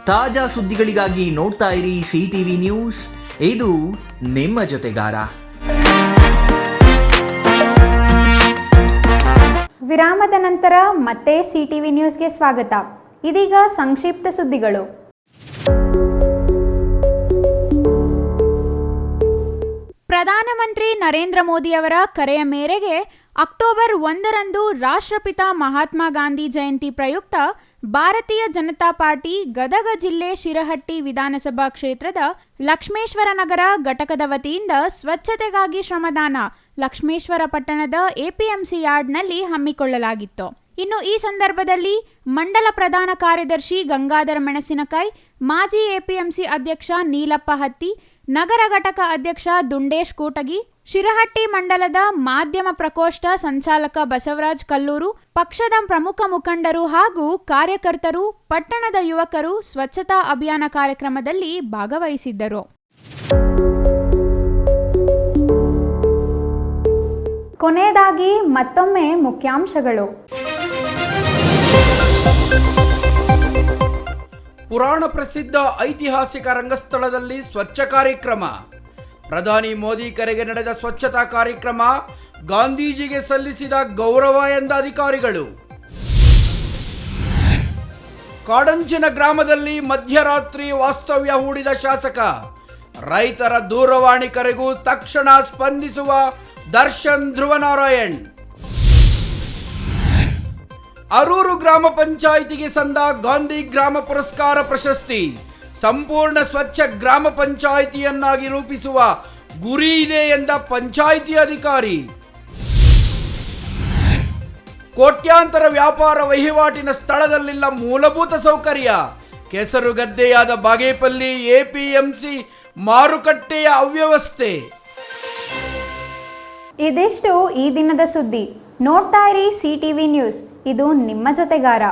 ತಾಜಾ ಸುದ್ದಿಗಳಿಗಾಗಿ ನೋಡ್ತಾ ಇರಿ ಸಿಟಿವಿ ನ್ಯೂಸ್, ಇದು ನಿಮ್ಮ ಜೊತೆಗಾರ. ವಿರಾಮದ ನಂತರ ಮತ್ತೆ ಸಿಟಿವಿ ನ್ಯೂಸ್ಗೆ ಸ್ವಾಗತ. ಇದೀಗ ಸಂಕ್ಷಿಪ್ತ ಸುದ್ದಿಗಳು. ಪ್ರಧಾನಮಂತ್ರಿ ನರೇಂದ್ರ ಮೋದಿಯವರ ಕರೆಯ ಮೇರೆಗೆ ಅಕ್ಟೋಬರ್ 1ರಂದು ರಾಷ್ಟ್ರಪಿತ ಮಹಾತ್ಮ ಗಾಂಧಿ ಜಯಂತಿ ಪ್ರಯುಕ್ತ ಭಾರತೀಯ ಜನತಾ ಪಾರ್ಟಿ ಗದಗ ಜಿಲ್ಲೆ ಶಿರಹಟ್ಟಿ ವಿಧಾನಸಭಾ ಕ್ಷೇತ್ರದ ಲಕ್ಷ್ಮೇಶ್ವರ ನಗರ ಘಟಕದ ವತಿಯಿಂದ ಸ್ವಚ್ಛತೆಗಾಗಿ ಶ್ರಮದಾನ ಲಕ್ಷ್ಮೇಶ್ವರ ಪಟ್ಟಣದ ಎಪಿಎಂಸಿ ಯಾರ್ಡ್ನಲ್ಲಿ ಹಮ್ಮಿಕೊಳ್ಳಲಾಗಿತ್ತು. ಇನ್ನು ಈ ಸಂದರ್ಭದಲ್ಲಿ ಮಂಡಲ ಪ್ರಧಾನ ಕಾರ್ಯದರ್ಶಿ ಗಂಗಾಧರ ಮೆಣಸಿನಕಾಯಿ, ಮಾಜಿ ಎಪಿಎಂಸಿ ಅಧ್ಯಕ್ಷ ನೀಲಪ್ಪ ಹತ್ತಿ, ನಗರ ಘಟಕ ಅಧ್ಯಕ್ಷ ದುಂಡೇಶ್ ಕೂಟಗಿ, ಶಿರಹಟ್ಟಿ ಮಂಡಲದ ಮಾಧ್ಯಮ ಪ್ರಕೋಷ್ಠ ಸಂಚಾಲಕ ಬಸವರಾಜ್ ಕಲ್ಲೂರು, ಪಕ್ಷದ ಪ್ರಮುಖ ಮುಖಂಡರು ಹಾಗೂ ಕಾರ್ಯಕರ್ತರು, ಪಟ್ಟಣದ ಯುವಕರು ಸ್ವಚ್ಛತಾ ಅಭಿಯಾನ ಕಾರ್ಯಕ್ರಮದಲ್ಲಿ ಭಾಗವಹಿಸಿದ್ದರು. ಕೊನೆಯದಾಗಿ ಮತ್ತೊಮ್ಮೆ ಮುಖ್ಯಾಂಶಗಳು. ಪುರಾಣ ಪ್ರಸಿದ್ಧ ಐತಿಹಾಸಿಕ ರಂಗಸ್ಥಳದಲ್ಲಿ ಸ್ವಚ್ಛ ಕಾರ್ಯಕ್ರಮ. ಪ್ರಧಾನಿ ಮೋದಿ ಕರೆಗೆ ನಡೆದ ಸ್ವಚ್ಛತಾ ಕಾರ್ಯಕ್ರಮ, ಗಾಂಧೀಜಿಗೆ ಸಲ್ಲಿಸಿದ ಗೌರವ ಎಂದ ಅಧಿಕಾರಿಗಳು. ಕಾಡಂಚಿನ ಗ್ರಾಮದಲ್ಲಿ ಮಧ್ಯರಾತ್ರಿ ವಾಸ್ತವ್ಯ ಹೂಡಿದ ಶಾಸಕ, ರೈತರ ದೂರವಾಣಿ ಕರೆಗೂ ತಕ್ಷಣ ಸ್ಪಂದಿಸುವ ದರ್ಶನ್ ಧ್ರುವನಾರಾಯಣ್. ಅರೂರು ಗ್ರಾಮ ಪಂಚಾಯಿತಿಗೆ ಸಂದ ಗಾಂಧಿ ಗ್ರಾಮ ಪುರಸ್ಕಾರ ಪ್ರಶಸ್ತಿ. ಸಂಪೂರ್ಣ ಸ್ವಚ್ಛ ಗ್ರಾಮ ಪಂಚಾಯಿತಿಯನ್ನಾಗಿ ರೂಪಿಸುವ ಗುರಿ ಇದೆ ಎಂದ ಪಂಚಾಯಿತಿ ಅಧಿಕಾರಿ. ಕೋಟ್ಯಾಂತರ ವ್ಯಾಪಾರ ವಹಿವಾಟಿನ ಸ್ಥಳದಲ್ಲಿಲ್ಲ ಮೂಲಭೂತ ಸೌಕರ್ಯ. ಕೆಸರುಗದ್ದೆಯಾದ ಬಾಗೇಪಲ್ಲಿ ಎಪಿಎಂಸಿ ಮಾರುಕಟ್ಟೆಯ ಅವ್ಯವಸ್ಥೆ. ಇದಿಷ್ಟು ಈ ದಿನದ ಸುದ್ದಿ. ನೋಡ್ತಾ ಇರಿ ಸಿಟಿವಿ ನ್ಯೂಸ್, ಇದು ನಿಮ್ಮ ಜೊತೆಗಾರ.